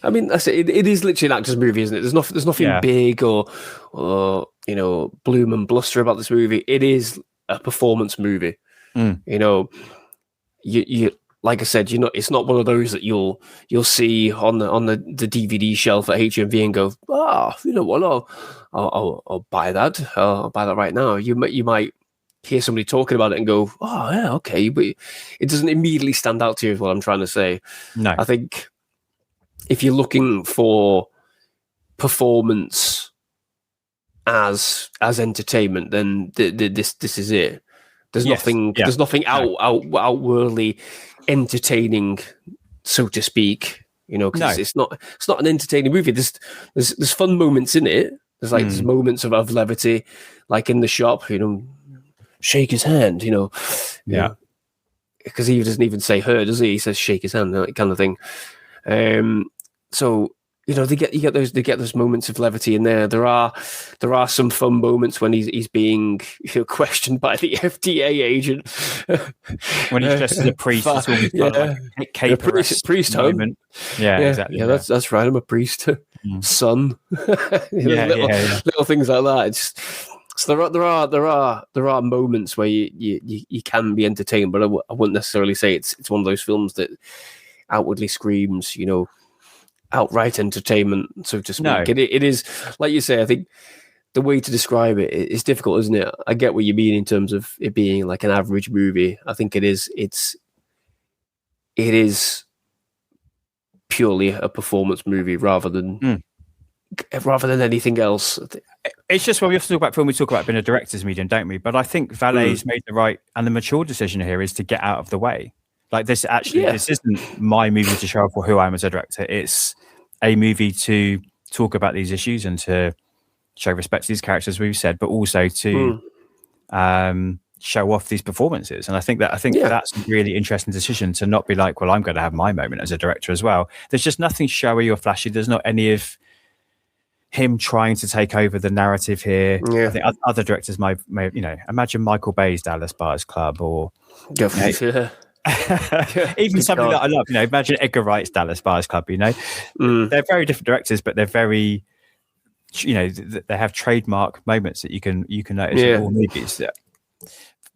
D: I mean, that's it. It is literally an actor's movie, isn't it? There's nothing big or you know, bloom and bluster about this movie. It is a performance movie. You know, you like I said, you know, it's not one of those that you'll see on the DVD shelf at HMV and go, you know what, I'll buy that. I'll buy that right now. You might hear somebody talking about it and go, oh yeah, okay, but it doesn't immediately stand out to you. Is what I'm trying to say. No, I think if you're looking for performance as entertainment, then this is it. There's nothing. Yeah. There's nothing outwardly entertaining, so to speak. You know, because it's not an entertaining movie. There's fun moments in it. There's moments of levity, like in the shop. You know, shake his hand. You know, because he doesn't even say her, does he? He says shake his hand, that kind of thing. So you know, they get those moments of levity in there. There are some fun moments when he's being, you know, questioned by the FDA agent
C: when he's dressed as a priest. It's almost like a
D: priest moment.
C: Yeah, exactly.
D: Yeah, that's right. I'm a priest, son. Little things like that. It's just, so there are moments where you can be entertained, but I wouldn't necessarily say it's one of those films that outwardly screams, you know, outright entertainment, so to speak. No. It is, like you say, I think the way to describe it is difficult, isn't it? I get what you mean in terms of it being like an average movie. I think it is. It is purely a performance movie rather than anything else.
C: It's just when we often talk about film, we talk about being a director's medium, don't we? But I think Vallee's made the right and the mature decision here is to get out of the way. Like this isn't my movie to show off for who I am as a director. It's a movie to talk about these issues and to show respect to these characters, we've said, but also to show off these performances. And I think that's a really interesting decision to not be like, well, I'm going to have my moment as a director as well. There's just nothing showy or flashy. There's not any of him trying to take over the narrative here. I think other directors may imagine Michael Bay's Dallas Buyers Club or even something that I love, imagine Edgar Wright's Dallas Buyers Club, they're very different directors, but they're very, they have trademark moments that you can notice in all movies.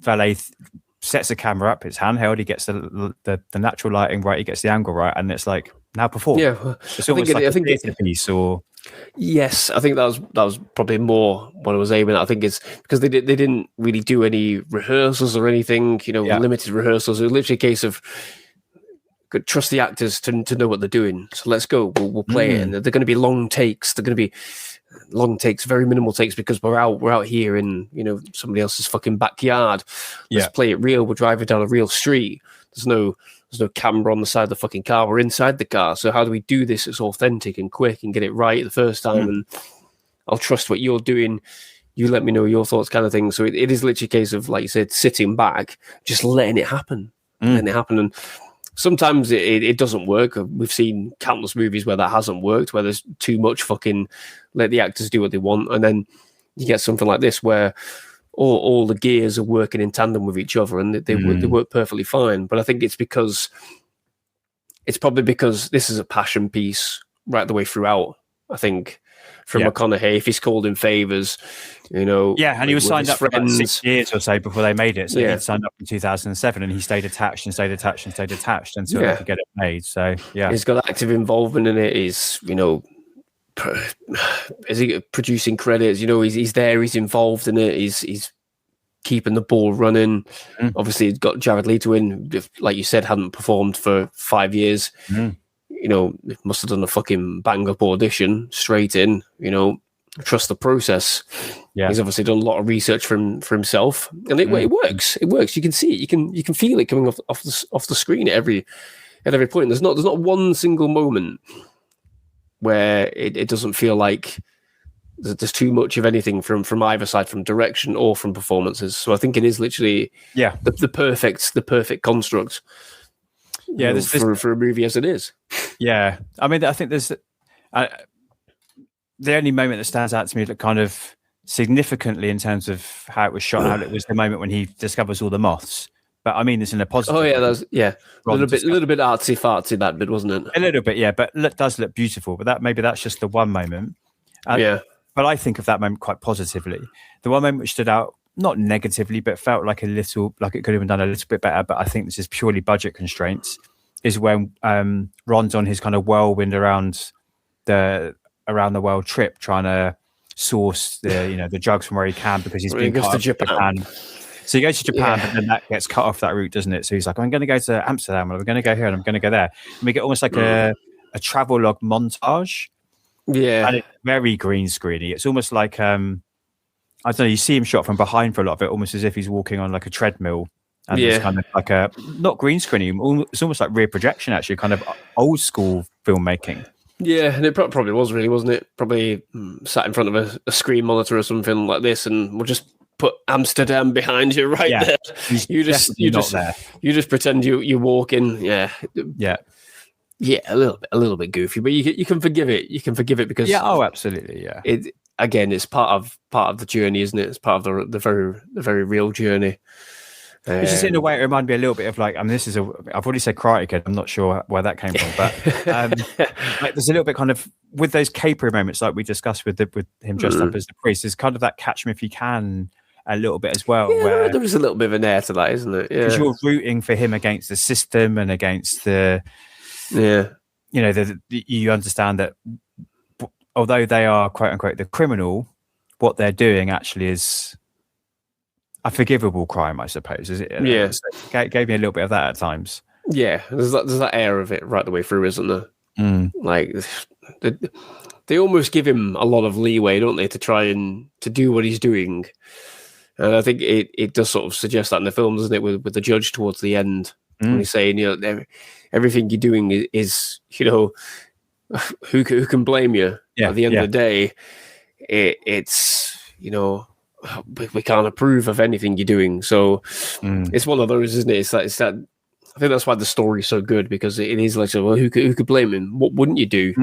C: Valllee sets the camera up, it's handheld, he gets the natural lighting right, he gets the angle right, and it's like, now perform. It's almost like a theatre piece or...
D: Yes, I think that was probably more what I was aiming at. I think it's because they didn't really do any rehearsals or anything, limited rehearsals. It was literally a case of trust the actors to know what they're doing. So let's go, we'll play it. And they're going to be long takes. They're going to be long takes, very minimal takes, because we're out here in somebody else's fucking backyard. Let's play it real. We're driving down a real street. There's no camera on the side of the fucking car. We're inside the car. So how do we do this? It's authentic and quick and get it right the first time. And I'll trust what you're doing. You let me know your thoughts, kind of thing. So it is literally a case of, like you said, sitting back, just letting it happen. Letting it happen. And sometimes it doesn't work. We've seen countless movies where that hasn't worked, where there's too much fucking let the actors do what they want. And then you get something like this where all the gears are working in tandem with each other, and they work perfectly fine. But I think it's probably because this is a passion piece right the way throughout. I think from McConaughey, if he's called in favors, and
C: he was signed up for about 6 years or so before they made it. So he signed up in 2007, and he stayed attached until they could get it made. So
D: he's got active involvement in it. He's is he producing credits? He's there. He's involved in it. He's keeping the ball running. Obviously, he's got Jared Leto in. If, like you said, hadn't performed for 5 years. Must have done a fucking bang up audition straight in. Trust the process. He's obviously done a lot of research for himself, and it works. It works. You can see it. You can feel it coming off the screen at every point. There's not one single moment where it doesn't feel like there's too much of anything from either side, from direction or from performances. So I think it is literally the perfect construct. For a movie as it is.
C: Yeah, I mean, I think there's the only moment that stands out to me that kind of significantly in terms of how it was shot, how it was the moment when he discovers all the moths. But I mean, it's in a positive.
D: Oh yeah, that was a little bit artsy fartsy, that bit, wasn't it?
C: A little bit, yeah, but it does look beautiful. But maybe that's just the one moment. But I think of that moment quite positively. The one moment which stood out, not negatively, but felt like it could have been done a little bit better. But I think this is purely budget constraints. Is when Ron's on his kind of whirlwind around the world trip, trying to source the drugs from where he can, because he's been cut off Japan. So he goes to Japan, but then that gets cut off that route, doesn't it? So he's like, I'm going to go to Amsterdam, and I'm going to go here, and I'm going to go there. And we get almost like a travel log montage.
D: Yeah.
C: And it's very green screeny. It's almost like, I don't know, you see him shot from behind for a lot of it, almost as if he's walking on like a treadmill. And it's kind of like not green screeny, it's almost like rear projection, actually, kind of old school filmmaking.
D: Yeah, and it probably was really, wasn't it? Probably sat in front of a screen monitor or something like this, and we'll just put Amsterdam behind you there. You just pretend you're walking. Yeah, a little bit goofy, but you can forgive it. You can forgive it because
C: absolutely, yeah.
D: It's part of the journey, isn't it? It's part of the very real journey.
C: It's just in a way, it reminded me a little bit of like, I mean, I've already said Karate Kid. I'm not sure where that came from, but like there's a little bit kind of with those capery moments, like we discussed with him dressed up as the priest. There's kind of that catch me if you can a little bit as well.
D: Yeah, where there is a little bit of an air to that, isn't it? Yeah, because you're
C: rooting for him against the system and against the, you understand that although they are quote unquote the criminal, what they're doing actually is a forgivable crime, I suppose. Is it?
D: Yeah.
C: It gave me a little bit of that at times.
D: Yeah, there's that air of it right the way through, isn't there? Like they almost give him a lot of leeway, don't they, to try and to do what he's doing. And I think it does sort of suggest that in the film, doesn't it, with the judge towards the end, when he's saying, everything you're doing is who can blame you? At the end of the day, it's we can't approve of anything you're doing. So it's one of those, isn't it? It's that. I think that's why the story's so good, because it is like, well, who could blame him? What wouldn't you do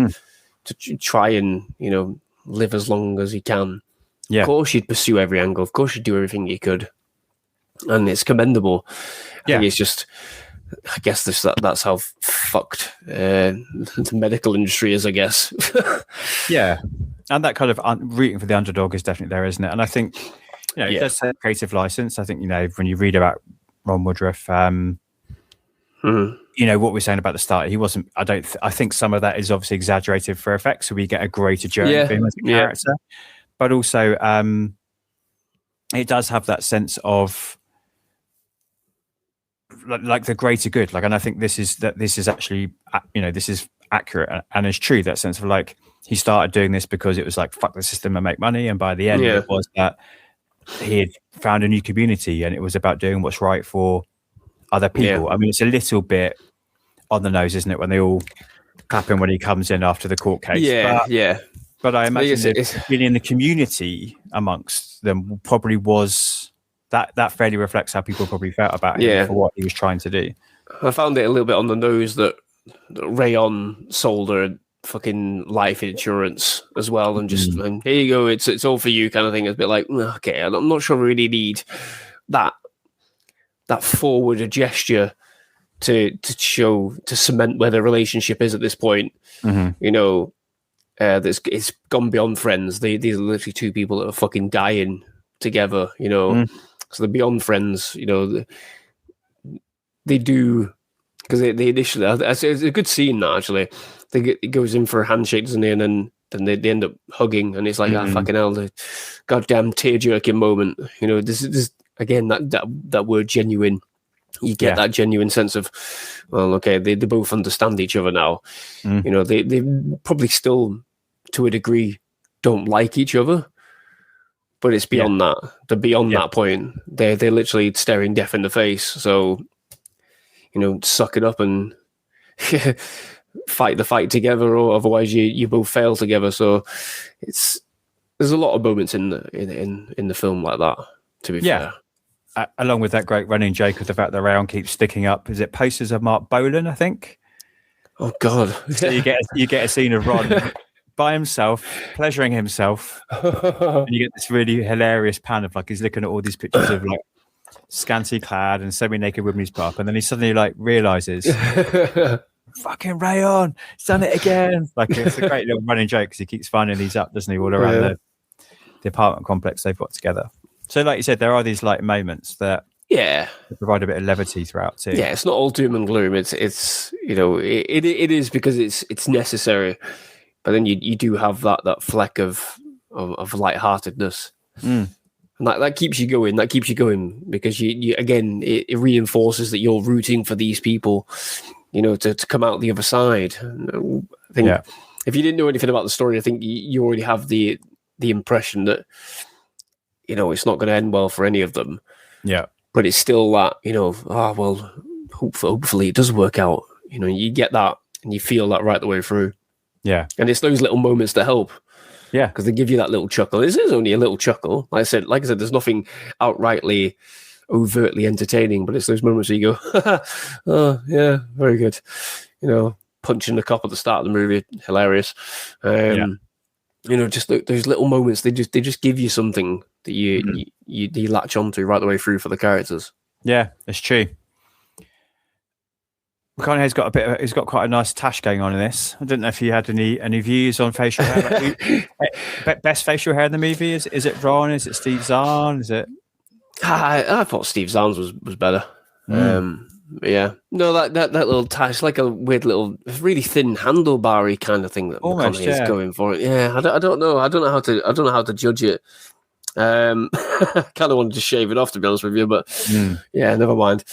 D: to try and live as long as you can? Yeah. Of course, you'd pursue every angle. Of course, you'd do everything you could, and it's commendable. I think it's just, I guess that's how fucked the medical industry is, I guess. Yeah,
C: and that kind of rooting for the underdog is definitely there, isn't it? And I think it does have creative license. I think when you read about Ron Woodruff, what we're saying about the start, he wasn't. I think some of that is obviously exaggerated for effect, so we get a greater journey for him as a character. But also, it does have that sense of like the greater good. Like, and I think this is actually, this is accurate and it's true. That sense of like, he started doing this because it was like, fuck the system and make money. And by the end, it was that he had found a new community, and it was about doing what's right for other people. I mean, it's a little bit on the nose, isn't it, when they all clap him when he comes in after the court case? But I imagine being in the community amongst them probably was that fairly reflects how people probably felt about him for what he was trying to do.
D: I found it a little bit on the nose that Rayon sold her fucking life insurance as well, and just and here you go, it's all for you kind of thing. It's a bit like, okay, I'm not sure we really need that forward gesture to cement where the relationship is at this point. It's gone beyond friends. These are literally two people that are fucking dying together, so they're beyond friends. They do, because they initially, it's a good scene that actually. It goes in for a handshake, doesn't it? And then they end up hugging, and it's like, fucking hell, the goddamn tear-jerking moment. This is again that word genuine. You get that genuine sense of, well, okay, they both understand each other now. They probably still, to a degree, don't like each other, but it's beyond that. They're beyond that point. They're literally staring death in the face. So, suck it up and fight the fight together, or otherwise you both fail together. So there's a lot of moments in the film like that, to be fair.
C: Along with that great running joke of the fact that Rayon keeps sticking up, is it posters of Mark Bolan, I think?
D: Oh God!
C: So you get a scene of Ron by himself, pleasuring himself, and you get this really hilarious pan of like he's looking at all these pictures of like scantily clad and semi-naked women he's put up, and then he suddenly like realizes, fucking Rayon, he's done it again. Like, it's a great little running joke because he keeps finding these up, doesn't he, all around the apartment complex they've got together. So, like you said, there are these like moments that provide a bit of levity throughout too.
D: Yeah, it's not all doom and gloom. It's it is because it's necessary, but then you do have that fleck of lightheartedness, and that keeps you going. That keeps you going because you again it reinforces that you're rooting for these people, to come out the other side. And I think if you didn't know anything about the story, I think you already have the impression that. It's not going to end well for any of them. Yeah. But it's still that, hopefully it does work out. You get that and you feel that right the way through. Yeah. And it's those little moments that help. Yeah. Because they give you that little chuckle. This is only a little chuckle. Like I said, there's nothing outrightly, overtly entertaining, but it's those moments where you go, oh, yeah, very good. Punching the cop at the start of the movie, hilarious. Just those little moments, they just give you something that you latch onto right the way through for the characters. Yeah, it's true. McConaughey's got quite a nice tash going on in this. I don't know if you had any views on facial hair. Best facial hair in the movie is it Ron? Is it Steve Zahn? Is it? I thought Steve Zahn's was better. Yeah. No, that little tie, it's like a weird little, really thin handlebar-y kind of thing that
C: Almost,
D: McConaughey is going for. Yeah, I don't know. I don't know how to judge it. I kind of wanted to shave it off, to be honest with you, but yeah, never mind.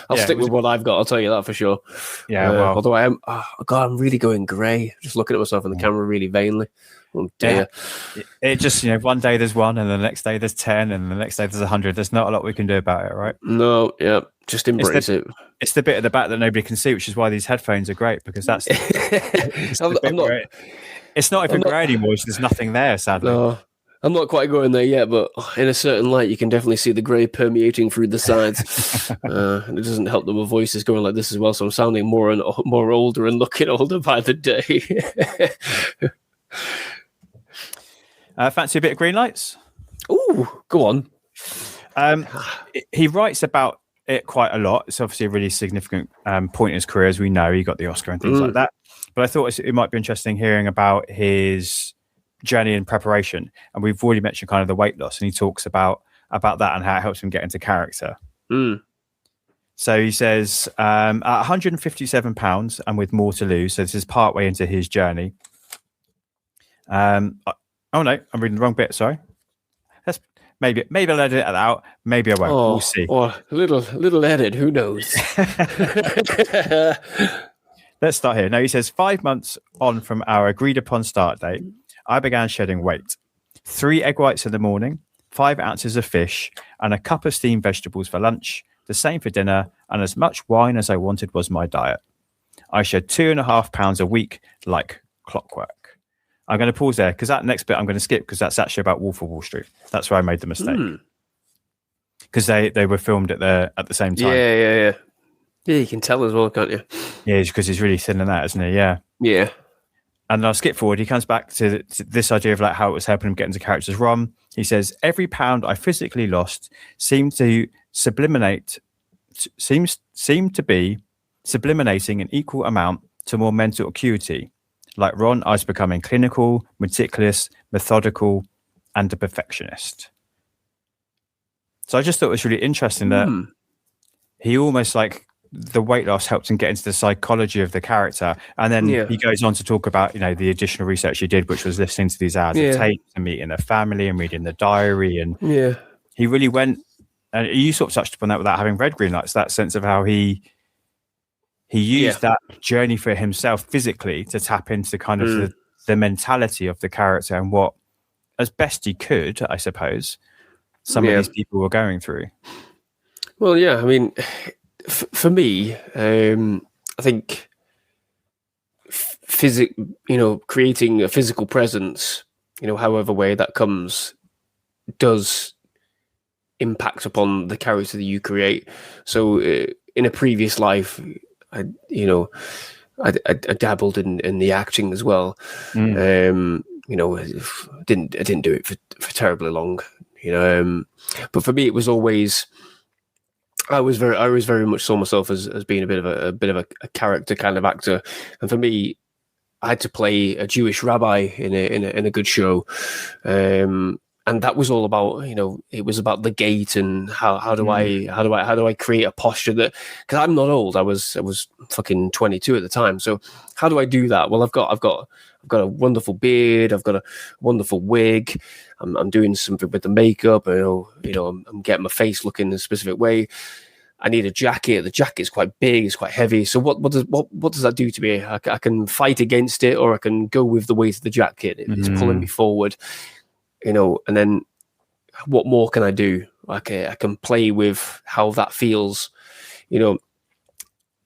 D: I'll stick with what I've got. I'll tell you that for sure.
C: Yeah, well,
D: although I am, I'm really going grey. Just looking at myself in the camera really vainly. Oh dear.
C: Yeah. It just, one day there's 1, and the next day there's 10, and the next day there's 100. There's not a lot we can do about it, right?
D: No, yeah, just embrace it.
C: It's the bit at the back that nobody can see, which is why these headphones are great, because that's. It's not even grey anymore. There's nothing there, sadly.
D: No. I'm not quite going there yet, but in a certain light, you can definitely see the grey permeating through the sides. And it doesn't help that my voice is going like this as well, so I'm sounding more older and looking older by the day.
C: Fancy a bit of green lights?
D: Ooh, go on.
C: He writes about it quite a lot. It's obviously a really significant point in his career, as we know. He got the Oscar and things like that. But I thought it might be interesting hearing about his journey and preparation. And we've already mentioned kind of the weight loss, and he talks about that and how it helps him get into character. So he says, at 157 pounds and with more to lose. So this is part way into his journey. Oh no, I'm reading the wrong bit. Sorry. Maybe I'll edit that out. Maybe I won't. We'll see.
D: Or little edit. Who knows?
C: Let's start here. Now he says 5 months on from our agreed upon start date, I began shedding weight. 3 egg whites in the morning, 5 ounces of fish, and a cup of steamed vegetables for lunch. The same for dinner, and as much wine as I wanted was my diet. I shed 2.5 pounds a week like clockwork. I'm going to pause there because that next bit I'm going to skip because that's actually about Wolf of Wall Street. That's where I made the mistake. Because they were filmed at the same time.
D: Yeah. Yeah, you can tell as well, can't you?
C: Yeah, because he's really thin in that, isn't he? Yeah.
D: Yeah.
C: And I'll skip forward. He comes back to this idea of like how it was helping him get into characters. Ron, he says, every pound I physically lost seemed to be subliminating an equal amount to more mental acuity. Like Ron, I was becoming clinical, meticulous, methodical, and a perfectionist. So I just thought it was really interesting that he almost like the weight loss helped him get into the psychology of the character. And then he goes on to talk about, the additional research he did, which was listening to these hours of tapes and meeting their family and reading the diary. And he really went, and you sort of touched upon that without having read Green Lights, that sense of how he used that journey for himself physically to tap into kind of the mentality of the character and what, as best he could, I suppose, some of these people were going through.
D: Well, yeah, I mean, for me, I think creating a physical presence, however way that comes, does impact upon the character that you create. So in a previous life, I dabbled in the acting as well. I didn't do it for terribly long, but for me it was always, I was very much saw myself as being a bit of a character kind of actor. And for me, I had to play a Jewish rabbi in a good show. And that was all about, it was about the gait and how do I create a posture that, because I'm not old. I was fucking 22 at the time. So how do I do that? Well, I've got a wonderful beard. I've got a wonderful wig. I'm doing something with the makeup. I'm getting my face looking in a specific way. I need a jacket. The jacket's quite big. It's quite heavy. So what does that do to me? I can fight against it, or I can go with the weight of the jacket. It's pulling me forward. And then what more can I do? I can play with how that feels, and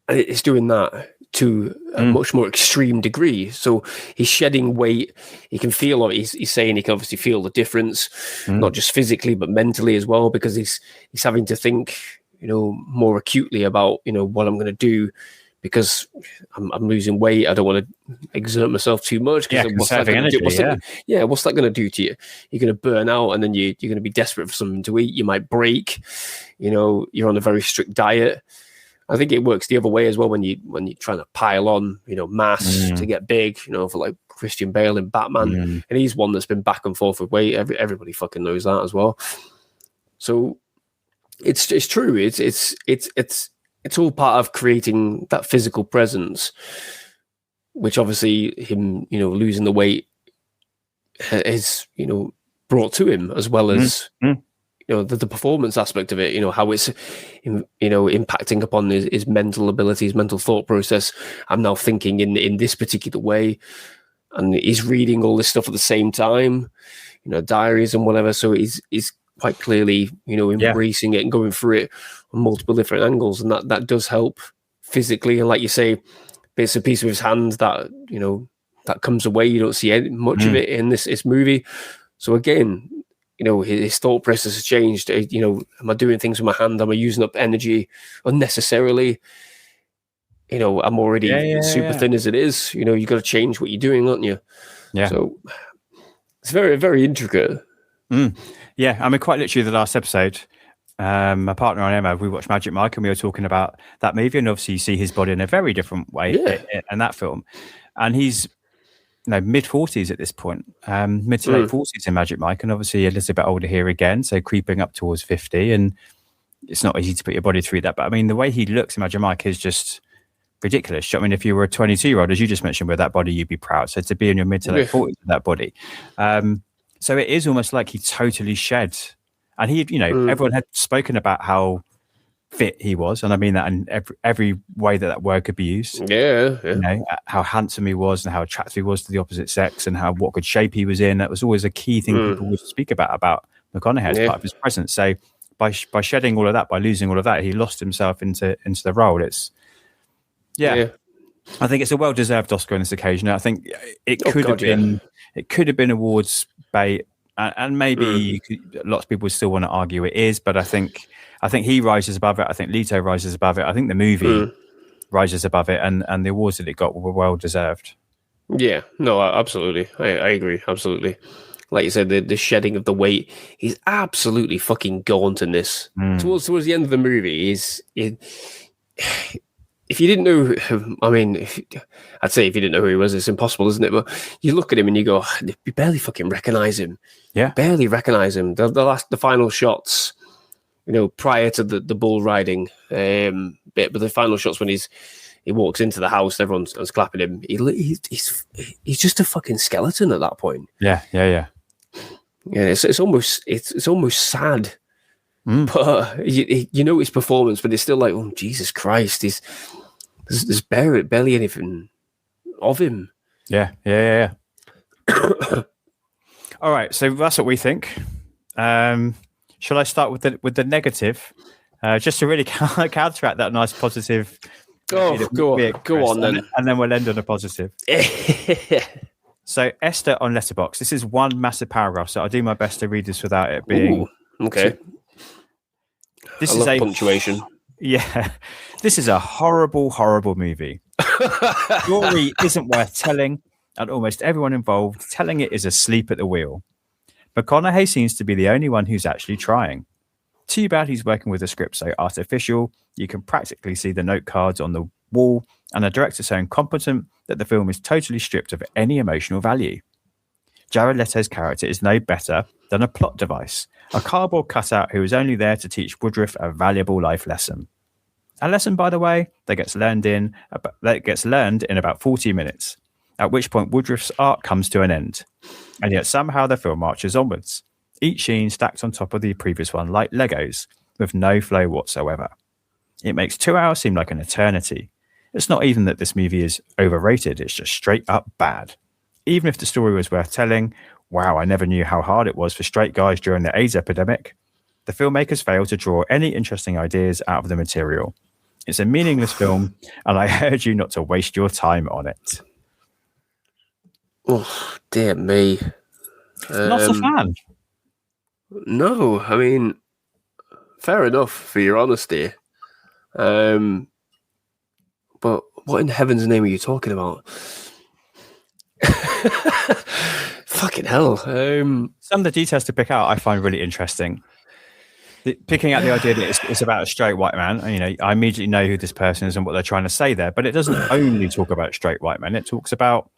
D: it's doing that to a much more extreme degree. So he's shedding weight. He can feel, he's saying he can obviously feel the difference, not just physically, but mentally as well, because he's having to think, more acutely about, what I'm going to do, because I'm losing weight. I don't want to exert myself too much. What's that going to do to you? You're going to burn out, and then you're going to be desperate for something to eat. You might break. You're on a very strict diet. I think it works the other way as well when you're trying to pile on, mass to get big. For like Christian Bale in Batman, and he's one that's been back and forth with weight. Everybody fucking knows that as well. So it's true. It's all part of creating that physical presence, which obviously him, losing the weight is, brought to him, as well as the performance aspect of it. How it's impacting upon his mental abilities, mental thought process. I'm now thinking in this particular way, and he's reading all this stuff at the same time, diaries and whatever. So he's quite clearly, embracing it and going through it on multiple different angles, and that does help physically. And like you say, it's a piece of his hand that that comes away. You don't see much of it in this movie. So again, his thought process has changed. Am I doing things with my hand? Am I using up energy unnecessarily? I'm already super thin as it is. You got to change what you're doing, aren't you? Yeah. So it's very, very intricate.
C: Yeah, I mean, quite literally the last episode, my partner and Emma, we watched Magic Mike, and we were talking about that movie, and obviously you see his body in a very different way in that film. And he's mid-40s at this point, mid to late 40s in Magic Mike, and obviously a little bit older here again, so creeping up towards 50, and it's not easy to put your body through that. But I mean, the way he looks in Magic Mike is just ridiculous. I mean, if you were a 22-year-old, as you just mentioned, with that body, you'd be proud. So to be in your mid to late 40s with that body. So it is almost like he totally shed. And he, everyone had spoken about how fit he was. And I mean that in every way that word could be used.
D: Yeah.
C: How handsome he was and how attractive he was to the opposite sex and what good shape he was in. That was always a key thing people would speak about McConaughey as part of his presence. So by shedding all of that, by losing all of that, he lost himself into the role. It's, I think it's a well-deserved Oscar on this occasion. I think it could have been awards bait, and maybe lots of people still want to argue it is, but I think he rises above it. I think Leto rises above it. I think the movie rises above it, and the awards that it got were well-deserved.
D: Yeah, no, absolutely. I agree, absolutely. Like you said, the shedding of the weight, he's absolutely fucking gaunt in this. Towards the end of the movie, if you didn't know, I'd say if you didn't know who he was, it's impossible, isn't it? But you look at him and you go, you barely fucking recognize him.
C: Yeah.
D: Barely recognize him. The final shots, prior to the bull riding bit, but the final shots when he walks into the house, everyone's clapping him. He's just a fucking skeleton at that point.
C: Yeah.
D: Yeah, it's almost sad. But his performance, but it's still like, oh, Jesus Christ, there's barely anything of him.
C: Yeah. All right, so that's what we think. Shall I start with the negative, just to really counteract that nice positive?
D: Go on then,
C: and then we'll end on a positive. So Esther on Letterboxd. This is one massive paragraph, so I'll do my best to read this without it being
D: okay.
C: This
D: I
C: is
D: love punctuation.
C: Yeah, this is a horrible, horrible movie. Story isn't worth telling, and almost everyone involved telling it is asleep at the wheel. McConaughey seems to be the only one who's actually trying. Too bad he's working with a script so artificial, you can practically see the note cards on the wall, and the director so incompetent that the film is totally stripped of any emotional value. Jared Leto's character is no better than a plot device, a cardboard cutout who is only there to teach Woodruff a valuable life lesson. A lesson, by the way, that gets learned in about 40 minutes, at which point Woodruff's arc comes to an end. And yet somehow the film marches onwards, each scene stacked on top of the previous one like Legos, with no flow whatsoever. It makes 2 hours seem like an eternity. It's not even that this movie is overrated, it's just straight up bad. Even if the story was worth telling, wow, I never knew how hard it was for straight guys during the AIDS epidemic. The filmmakers failed to draw any interesting ideas out of the material. It's a meaningless film, and I urge you not to waste your time on it.
D: Oh, dear me.
C: Not a fan.
D: No, I mean, fair enough for your honesty. But what in heaven's name are you talking about? Fucking hell.
C: Some of the details to pick out I find really interesting. Picking out the idea that it's about a straight white man, I immediately know who this person is and what they're trying to say there, but it doesn't only talk about straight white men. It talks about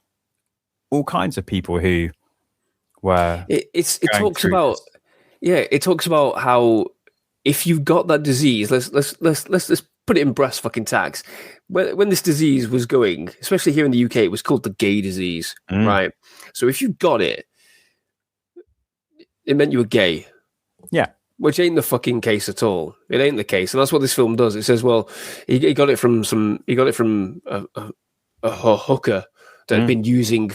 C: all kinds of people who were...
D: It talks about how if you've got that disease, let's put it in brass fucking tacks. When this disease was going, especially here in the UK, it was called the gay disease, right? So if you got it, it meant you were gay.
C: Yeah.
D: Which ain't the fucking case at all. It ain't the case, and that's what this film does. It says, well, he got it from a hooker that had been using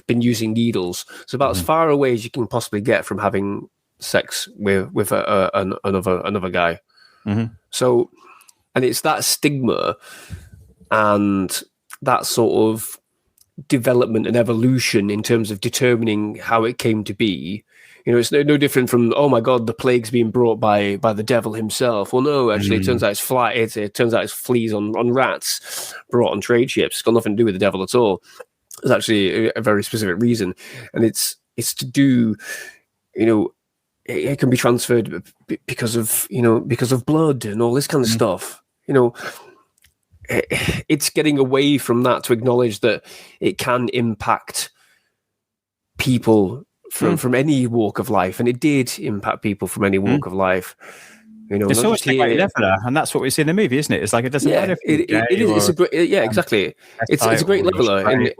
D: needles. It's about as far away as you can possibly get from having sex with another guy. So, and it's that stigma and that sort of development and evolution in terms of determining how it came to be. You know, it's no different from, oh my God, the plague's being brought by the devil himself. Well, no, actually, it turns out it turns out it's fleas on rats brought on trade ships. It's got nothing to do with the devil at all. It's actually a very specific reason, and it's to do, you know, it can be transferred because of blood and all this kind of stuff. You know, it's getting away from that to acknowledge that it can impact people from any walk of life, and it did impact people from any walk of life. You know,
C: it's always a great leveler, and that's what we see in the movie, isn't it? It's like it doesn't matter.
D: It is. It's a great, exactly. It's a great leveler,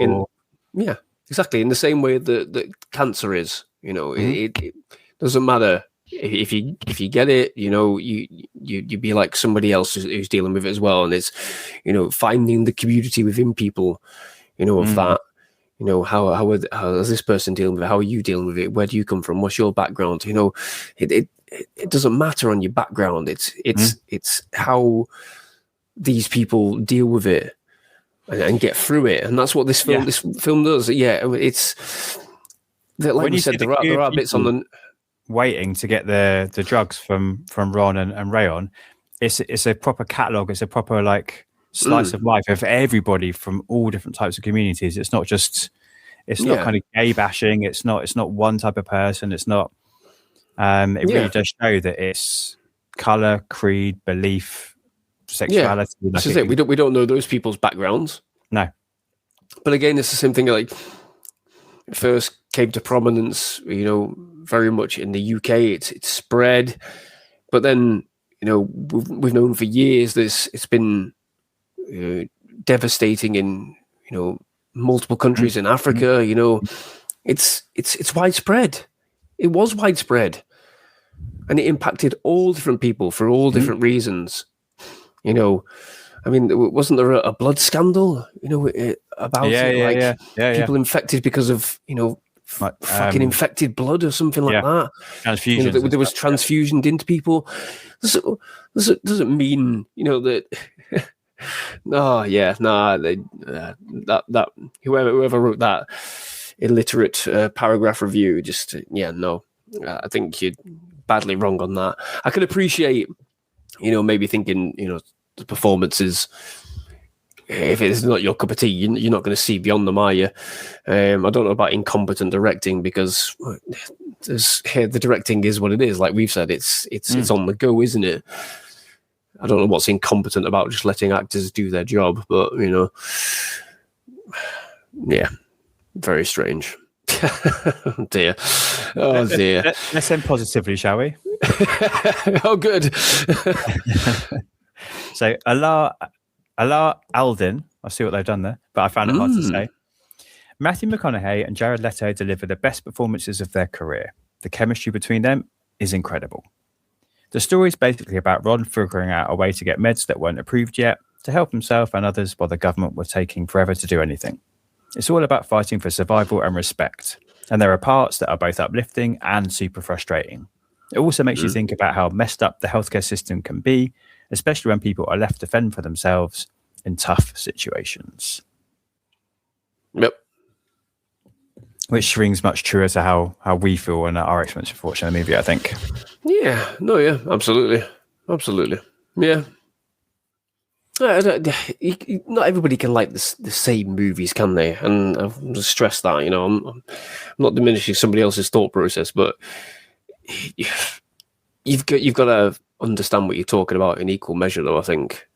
D: yeah, exactly. In the same way that cancer is. You know, it doesn't matter if you get it. You know, you be like somebody else who's dealing with it as well, and it's, you know, finding the community within people. You know, of that. You know, how is this person dealing with it? How are you dealing with it? Where do you come from? What's your background? You know, it doesn't matter on your background. It's how these people deal with it and get through it, and that's what this film does. Yeah, it's that, like we said, there are bits on the
C: waiting to get the drugs from Ron and Rayon. It's a proper catalogue. It's a proper like slice of life of everybody from all different types of communities. It's not just not kind of gay bashing. It's not one type of person. It's not. It really does show that it's color, creed, belief, sexuality.
D: Yeah, this is it. We don't know those people's backgrounds.
C: No,
D: but again, it's the same thing. Like, it first came to prominence, you know, very much in the UK. It's spread, but then, you know, we've known for years it's been devastating in, you know, multiple countries in Africa. You know, it's widespread. It was widespread, and it impacted all different people for all different reasons. You know, I mean, wasn't there a blood scandal? You know, about people infected because of, you know, fucking infected blood or something like that.
C: Transfusion.
D: You know, there was transfusioned into people. Doesn't mean, you know, that. That whoever wrote that illiterate paragraph review, just I think you're badly wrong on that. I can appreciate, you know, maybe thinking, you know, the performances, if it's not your cup of tea, you're not going to see beyond them, are you? I don't know about incompetent directing, because the directing is what it is. Like we've said, it's on the go, isn't it? I don't know what's incompetent about just letting actors do their job, but, you know, yeah, very strange. Oh dear.
C: Let's end positively, shall we?
D: Oh, good.
C: So Allah Aldin, I see what they've done there, but I found it hard to say. Matthew McConaughey and Jared Leto deliver the best performances of their career. The chemistry between them is incredible. The story is basically about Ron figuring out a way to get meds that weren't approved yet to help himself and others while the government were taking forever to do anything. It's all about fighting for survival and respect. And there are parts that are both uplifting and super frustrating. It also makes you think about how messed up the healthcare system can be, especially when people are left to fend for themselves in tough situations.
D: Yep.
C: Which rings much truer to how we feel and our experience of watching the movie, I think.
D: Yeah, absolutely. Yeah. Not everybody can like the same movies, can they? And I've just stressed that, you know, I'm not diminishing somebody else's thought process, but you've got to understand what you're talking about in equal measure, though, I think,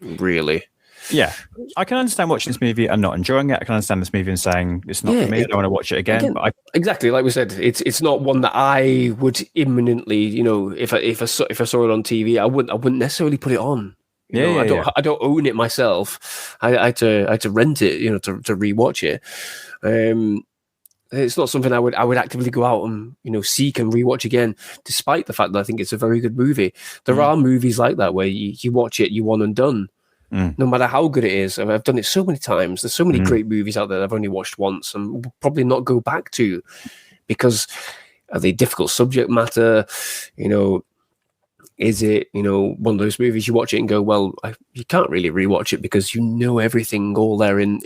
D: really.
C: Yeah, I can understand watching this movie and not enjoying it. I can understand this movie and saying it's not for me. I don't want to watch it again. But
D: exactly, like we said, it's not one that I would imminently, you know, if I saw it on TV, I wouldn't necessarily put it on. I don't own it myself. I had to rent it, you know, to rewatch it. It's not something I would actively go out and, you know, seek and rewatch again, despite the fact that I think it's a very good movie. There are movies like that where you watch it, you one and done. No matter how good it is. I mean, I've done it so many times. There's so many great movies out there that I've only watched once and will probably not go back to because of the difficult subject matter. You know, is it, you know, one of those movies you watch it and go, well, you can't really rewatch it because you know everything all there in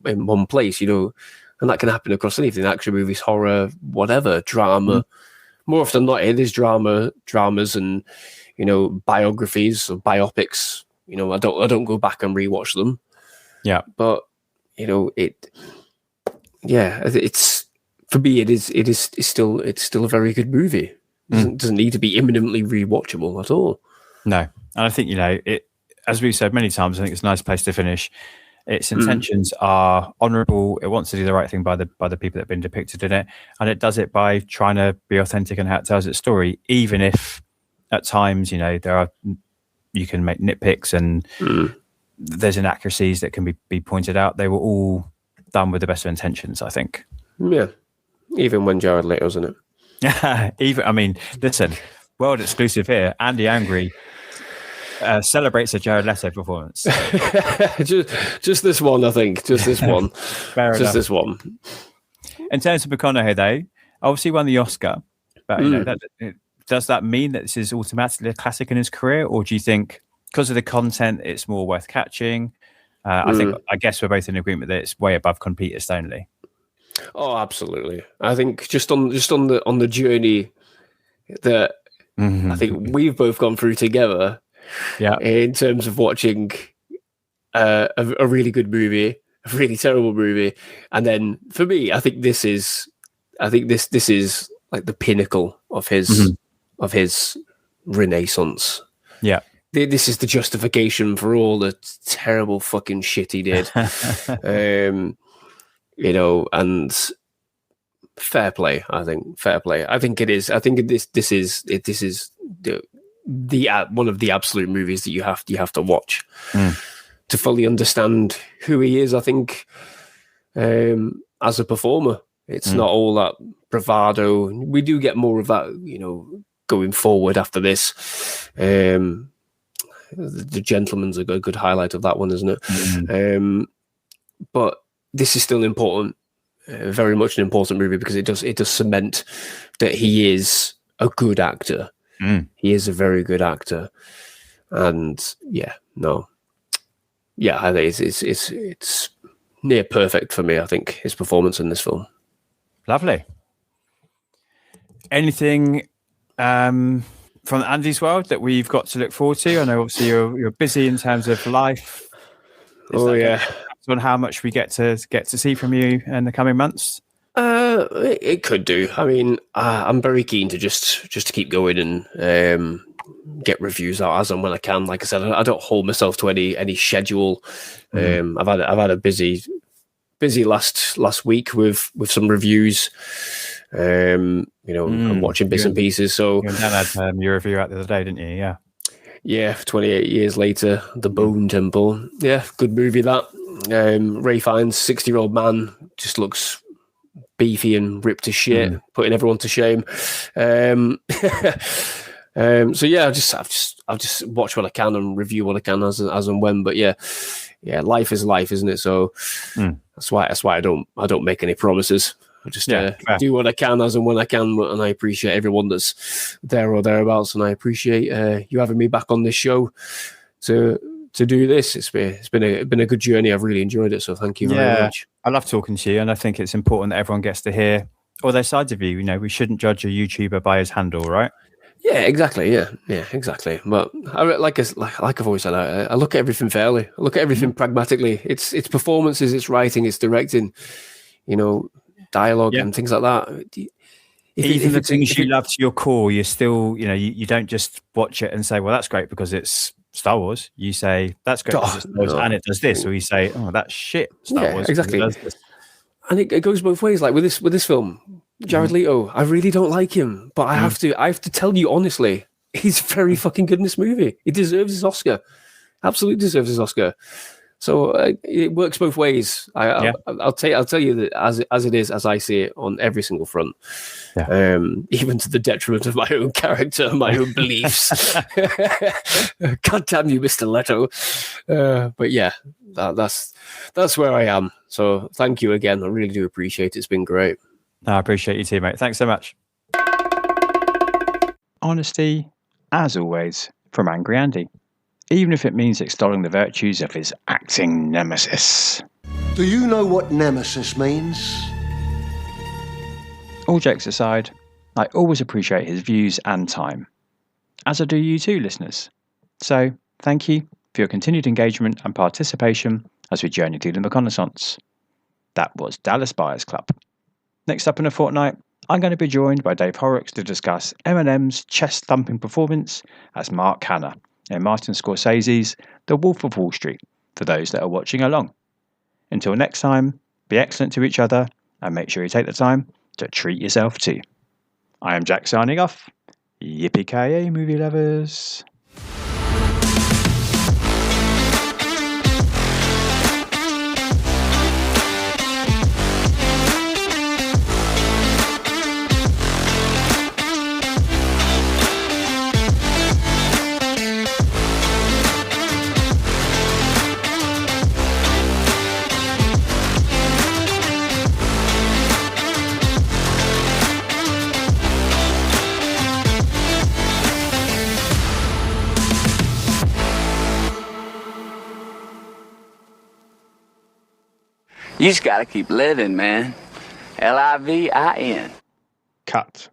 D: one place, you know, and that can happen across anything, action movies, horror, whatever, drama. More often than not, it is dramas and, you know, biographies or biopics. You know, I don't go back and rewatch them.
C: Yeah,
D: but you know, it's for me. It's still a very good movie. Doesn't need to be imminently rewatchable at all.
C: No, and I think, you know, it, as we've said many times, I think it's a nice place to finish. Its intentions are honourable. It wants to do the right thing by the people that have been depicted in it, and it does it by trying to be authentic in how it tells its story, even if at times, you know, you can make nitpicks and there's inaccuracies that can be pointed out. They were all done with the best of intentions, I think.
D: Yeah, even when Jared Leto's in it.
C: I mean, listen, world exclusive here. Andy Angry celebrates a Jared Leto performance.
D: just this one, I think. Just this one. This one.
C: In terms of McConaughey, though, obviously won the Oscar, but you know, does that mean that this is automatically a classic in his career, or do you think because of the content it's more worth catching? I guess we're both in agreement that it's way above completist only.
D: Oh, absolutely. I think just on the journey that I think we've both gone through together.
C: Yeah.
D: In terms of watching a really good movie, a really terrible movie, and then for me, I think this is like the pinnacle of his renaissance.
C: Yeah.
D: This is the justification for all the terrible fucking shit he did. You know, and fair play. I think fair play. I think it is. I think this is the one of the absolute movies that you have to watch to fully understand who he is. I think as a performer, it's not all that bravado. We do get more of that, you know, going forward after this. The Gentleman's a good highlight of that one, isn't it? But this is still important, very much an important movie because it does cement that he is a good actor. He is a very good actor, and I think it's near perfect for me. I think his performance in this film. Lovely.
C: Anything from Andy's world that we've got to look forward to? I know obviously you're busy in terms of life. On how much we get to see from you in the coming months?
D: It could do. I mean, I'm very keen to just to keep going and get reviews out as and when I can. Like I said, I don't hold myself to any schedule. I've had a busy last week with some reviews. You know, I'm watching bits and pieces. So
C: you had your review out the other day, didn't you?
D: Yeah, 28 years later, The Bone Temple. Yeah, good movie that. Ray Fiennes, 60-year-old man, just looks beefy and ripped to shit, putting everyone to shame. So yeah, I'll just watch what I can and review what I can as and when. But yeah, life is life, isn't it? So that's why I don't make any promises. I just do what I can as and when I can, and I appreciate everyone that's there or thereabouts, and I appreciate you having me back on this show to do this. It's been a good journey. I've really enjoyed it, so thank you very much.
C: I love talking to you, and I think it's important that everyone gets to hear all their sides of you. You know, we shouldn't judge a YouTuber by his handle, right?
D: Yeah, exactly. Yeah, exactly. But like I've always said, I look at everything fairly. I look at everything pragmatically. It's performances, it's writing, it's directing. You know, dialogue and things like that.
C: Even the things you love to your core, you're still, you know, you don't just watch it and say, well, that's great because it's Star Wars, you say that's great because it's Star Wars and it does this, or you say, oh, that's shit. Star Wars,
D: exactly.
C: It does this.
D: And it goes both ways. Like with this film, Jared Leto, I really don't like him, but I have to tell you honestly, he's very fucking good in this movie. He deserves his Oscar. Absolutely deserves his Oscar. So it works both ways. I'll tell you that as it is, as I see it, on every single front, even to the detriment of my own character, my own beliefs. God damn you, Mr. Leto. But yeah, that's where I am. So thank you again. I really do appreciate it. It's been great.
C: I appreciate you too, mate. Thanks so much. Honesty, as always, from Angry Andy. Even if it means extolling the virtues of his acting nemesis.
E: Do you know what nemesis means?
C: All jokes aside, I always appreciate his views and time. As I do you too, listeners. So, thank you for your continued engagement and participation as we journey through the reconnaissance. That was Dallas Buyers Club. Next up in a fortnight, I'm going to be joined by Dave Horrocks to discuss Eminem's chest-thumping performance as Mark Hanna in Martin Scorsese's The Wolf of Wall Street, for those that are watching along. Until next time, be excellent to each other and make sure you take the time to treat yourself too. I am Jack signing off. Yippee-ki-yay, movie lovers.
B: You just gotta keep living, man. Livin.
A: Cut.